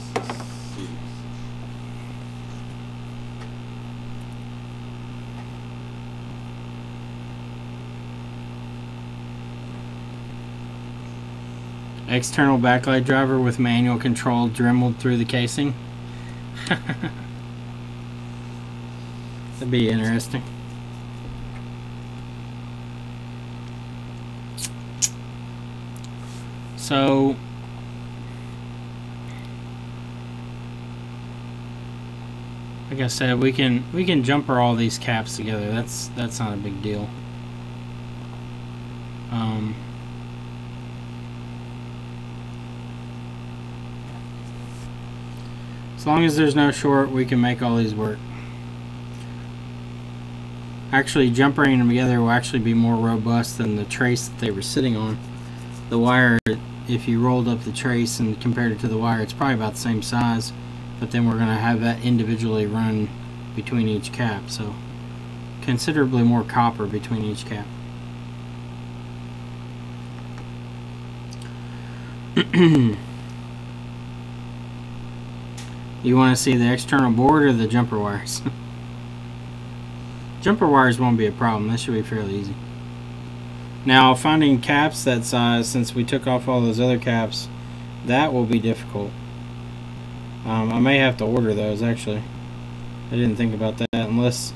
External backlight driver with manual control dremeled through the casing. That'd be interesting. So like I said, we can jumper all these caps together. That's not a big deal. As long as there's no short, we can make all these work. Actually, jumpering them together will actually be more robust than the trace that they were sitting on. The wire, if you rolled up the trace and compared it to the wire, it's probably about the same size, but then we're going to have that individually run between each cap, so considerably more copper between each cap. You want to see the external board or the jumper wires? Jumper wires won't be a problem. That should be fairly easy. Now, finding caps that size, since we took off all those other caps, that will be difficult. I may have to order those, actually. I didn't think about that, unless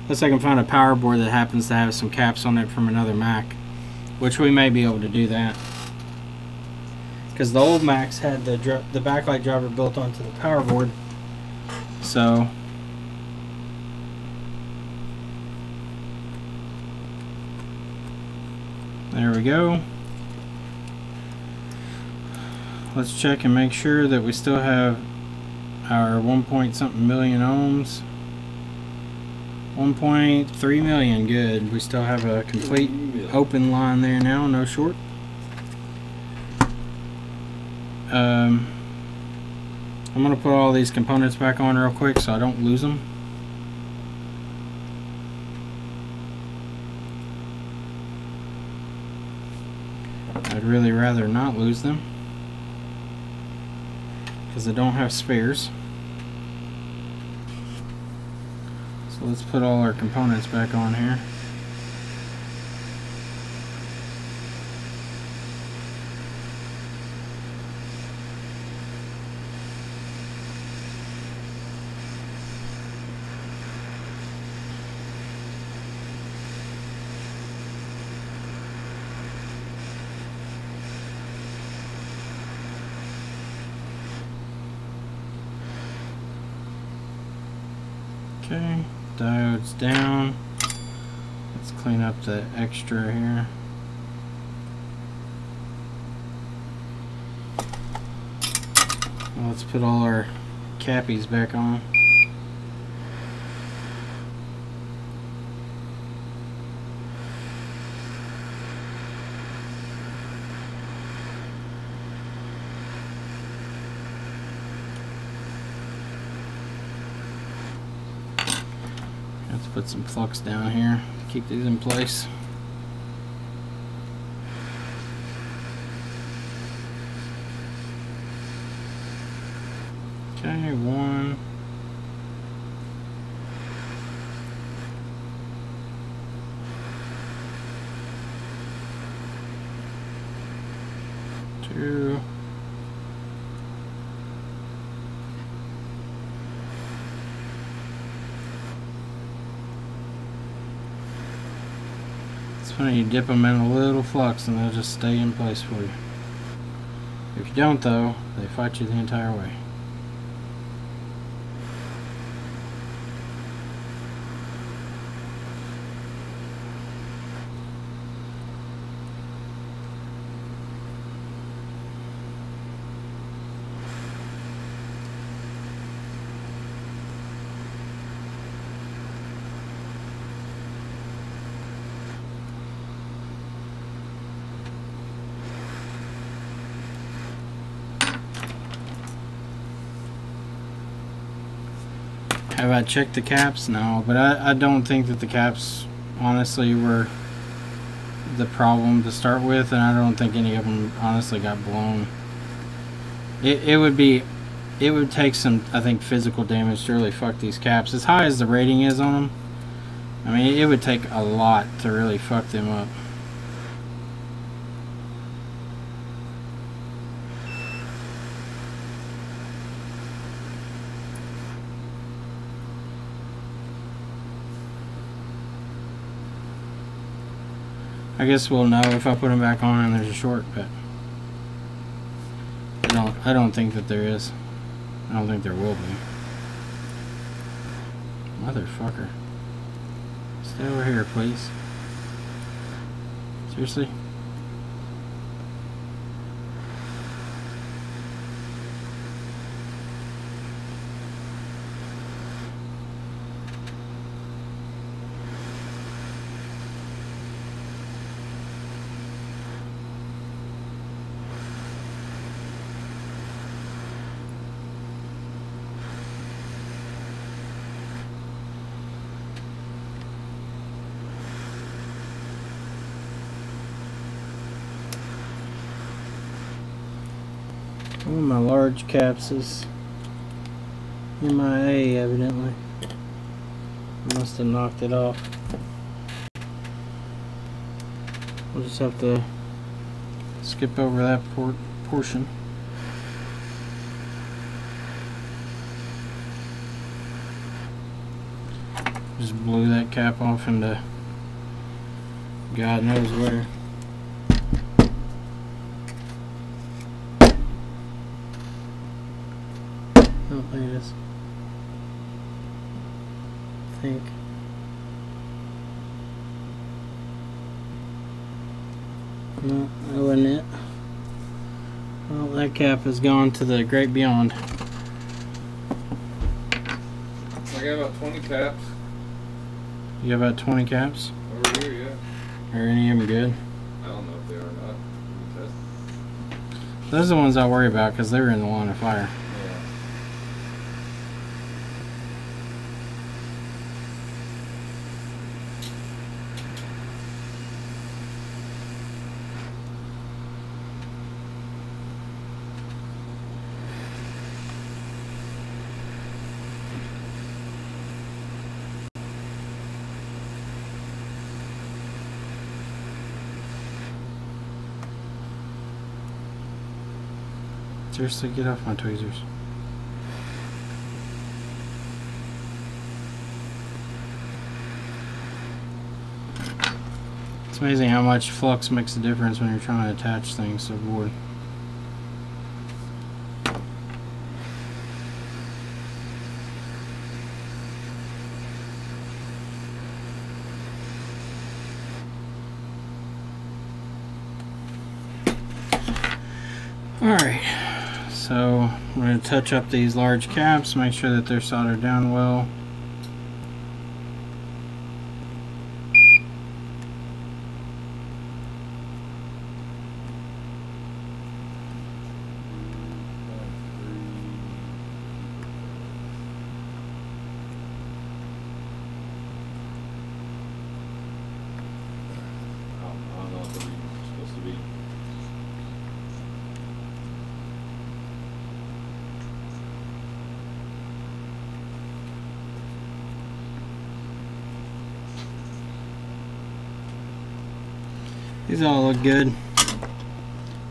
I can find a power board that happens to have some caps on it from another Mac, which we may be able to do that. Because the old Macs had the backlight driver built onto the power board, so there we go. Let's check and make sure that we still have our 1-point-something million ohms. 1.3 million, good. We still have a complete open line there now, no short. I'm going to put all these components back on real quick so I don't lose them. I'd really rather not lose them because I don't have spares. So let's put all our components back on here. Okay, diodes down. Let's clean up the extra here. Let's put all our cappies back on. Let's put some flux down here, keep these in place. Okay, 1. 2. It's funny, you dip them in a little flux and they'll just stay in place for you. If you don't though, they fight you the entire way. Have I checked the caps? No, but I don't think that the caps honestly were the problem to start with, and I don't think any of them honestly got blown. It would take some, I think, physical damage to really fuck these caps. As high as the rating is on them, I mean, it would take a lot to really fuck them up. I guess we'll know if I put them back on and there's a short, but I don't think that there is. I don't think there will be. Motherfucker. Stay over here, please. Seriously? One of my large caps is MIA, evidently. I must have knocked it off. We'll just have to skip over that portion. Just blew that cap off into God knows where. Oh, look at this. I think. No, that wasn't it. Well, that cap has gone to the great beyond. I got about 20 caps. You got about 20 caps? Over here, yeah. Are any of them good? I don't know if they are or not. Test. Those are the ones I worry about because they were in the line of fire. Yeah. Seriously, get off my tweezers. It's amazing how much flux makes a difference when you're trying to attach things to a board. Alright. So I'm going to touch up these large caps, make sure that they're soldered down well. I don't know what the reading's supposed to be. These all look good.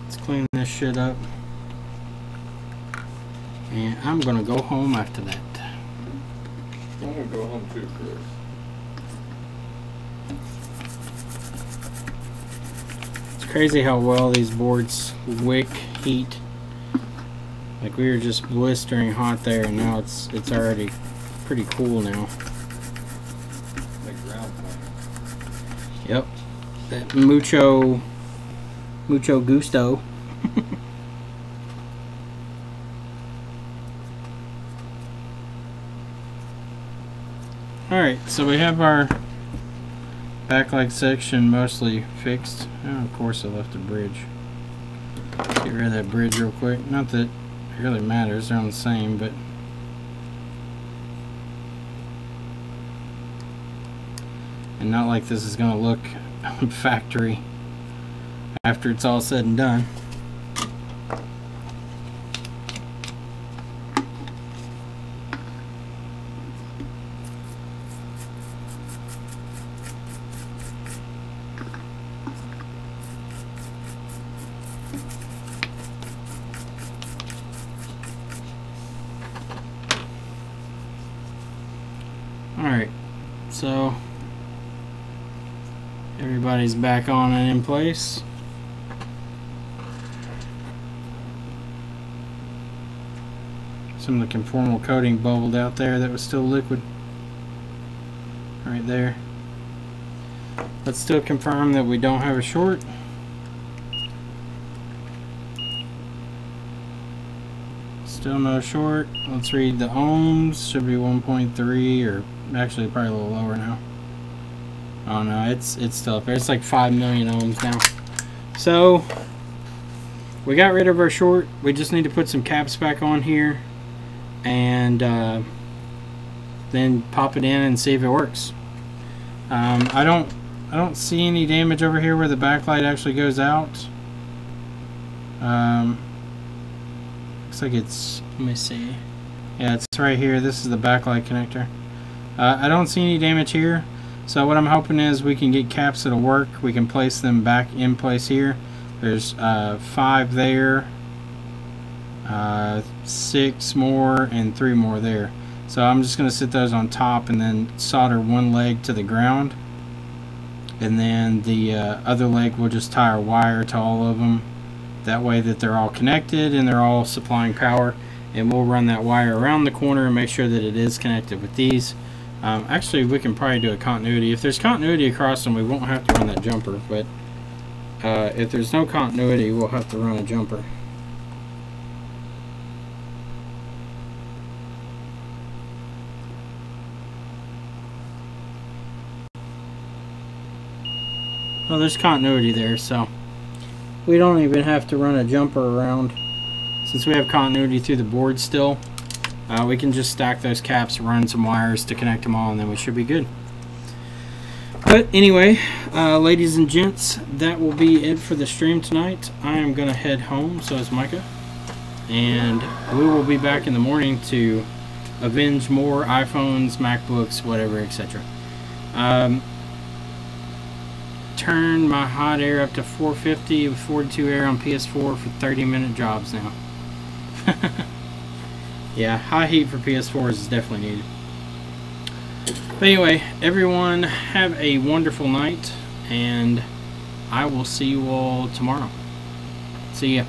Let's clean this shit up. And I'm gonna go home after that. I'm gonna go home too, Chris. It's crazy how well these boards wick heat. Like we were just blistering hot there, and now it's already pretty cool now. Like ground plan. Yep. That mucho gusto. Alright, so we have our backlight section mostly fixed. Oh, of course I left a bridge. Let's get rid of that bridge real quick. Not that it really matters, they're on the same, but and not like this is going to look factory after it's all said and done. Alright, so everybody's back on and in place. Some of the conformal coating bubbled out there that was still liquid. Right there. Let's still confirm that we don't have a short. Still no short. Let's read the ohms. Should be 1.3, or actually probably a little lower now. Oh no, it's still up there. It's like 5 million ohms now. So we got rid of our short. We just need to put some caps back on here, and then pop it in and see if it works. I don't see any damage over here where the backlight actually goes out. Looks like it's, let me see. Yeah, it's right here. This is the backlight connector. I don't see any damage here. So what I'm hoping is we can get caps that'll work. We can place them back in place here. There's 5 there, 6 more, and 3 more there. So I'm just going to sit those on top and then solder one leg to the ground. And then the other leg we'll just tie our wire to all of them. That way that they're all connected and they're all supplying power. And we'll run that wire around the corner and make sure that it is connected with these. Actually, we can probably do a continuity. If there's continuity across them, we won't have to run that jumper. But if there's no continuity, we'll have to run a jumper. Well, there's continuity there, so we don't even have to run a jumper around. Since we have continuity through the board still, we can just stack those caps, run some wires to connect them all, and then we should be good. But anyway, ladies and gents, that will be it for the stream tonight. I am going to head home, so is Micah. And we will be back in the morning to avenge more iPhones, MacBooks, whatever, etc. Turn my hot air up to 450 with 42 air on PS4 for 30-minute jobs now. Yeah, high heat for PS4s is definitely needed. But anyway, everyone have a wonderful night, and I will see you all tomorrow. See ya.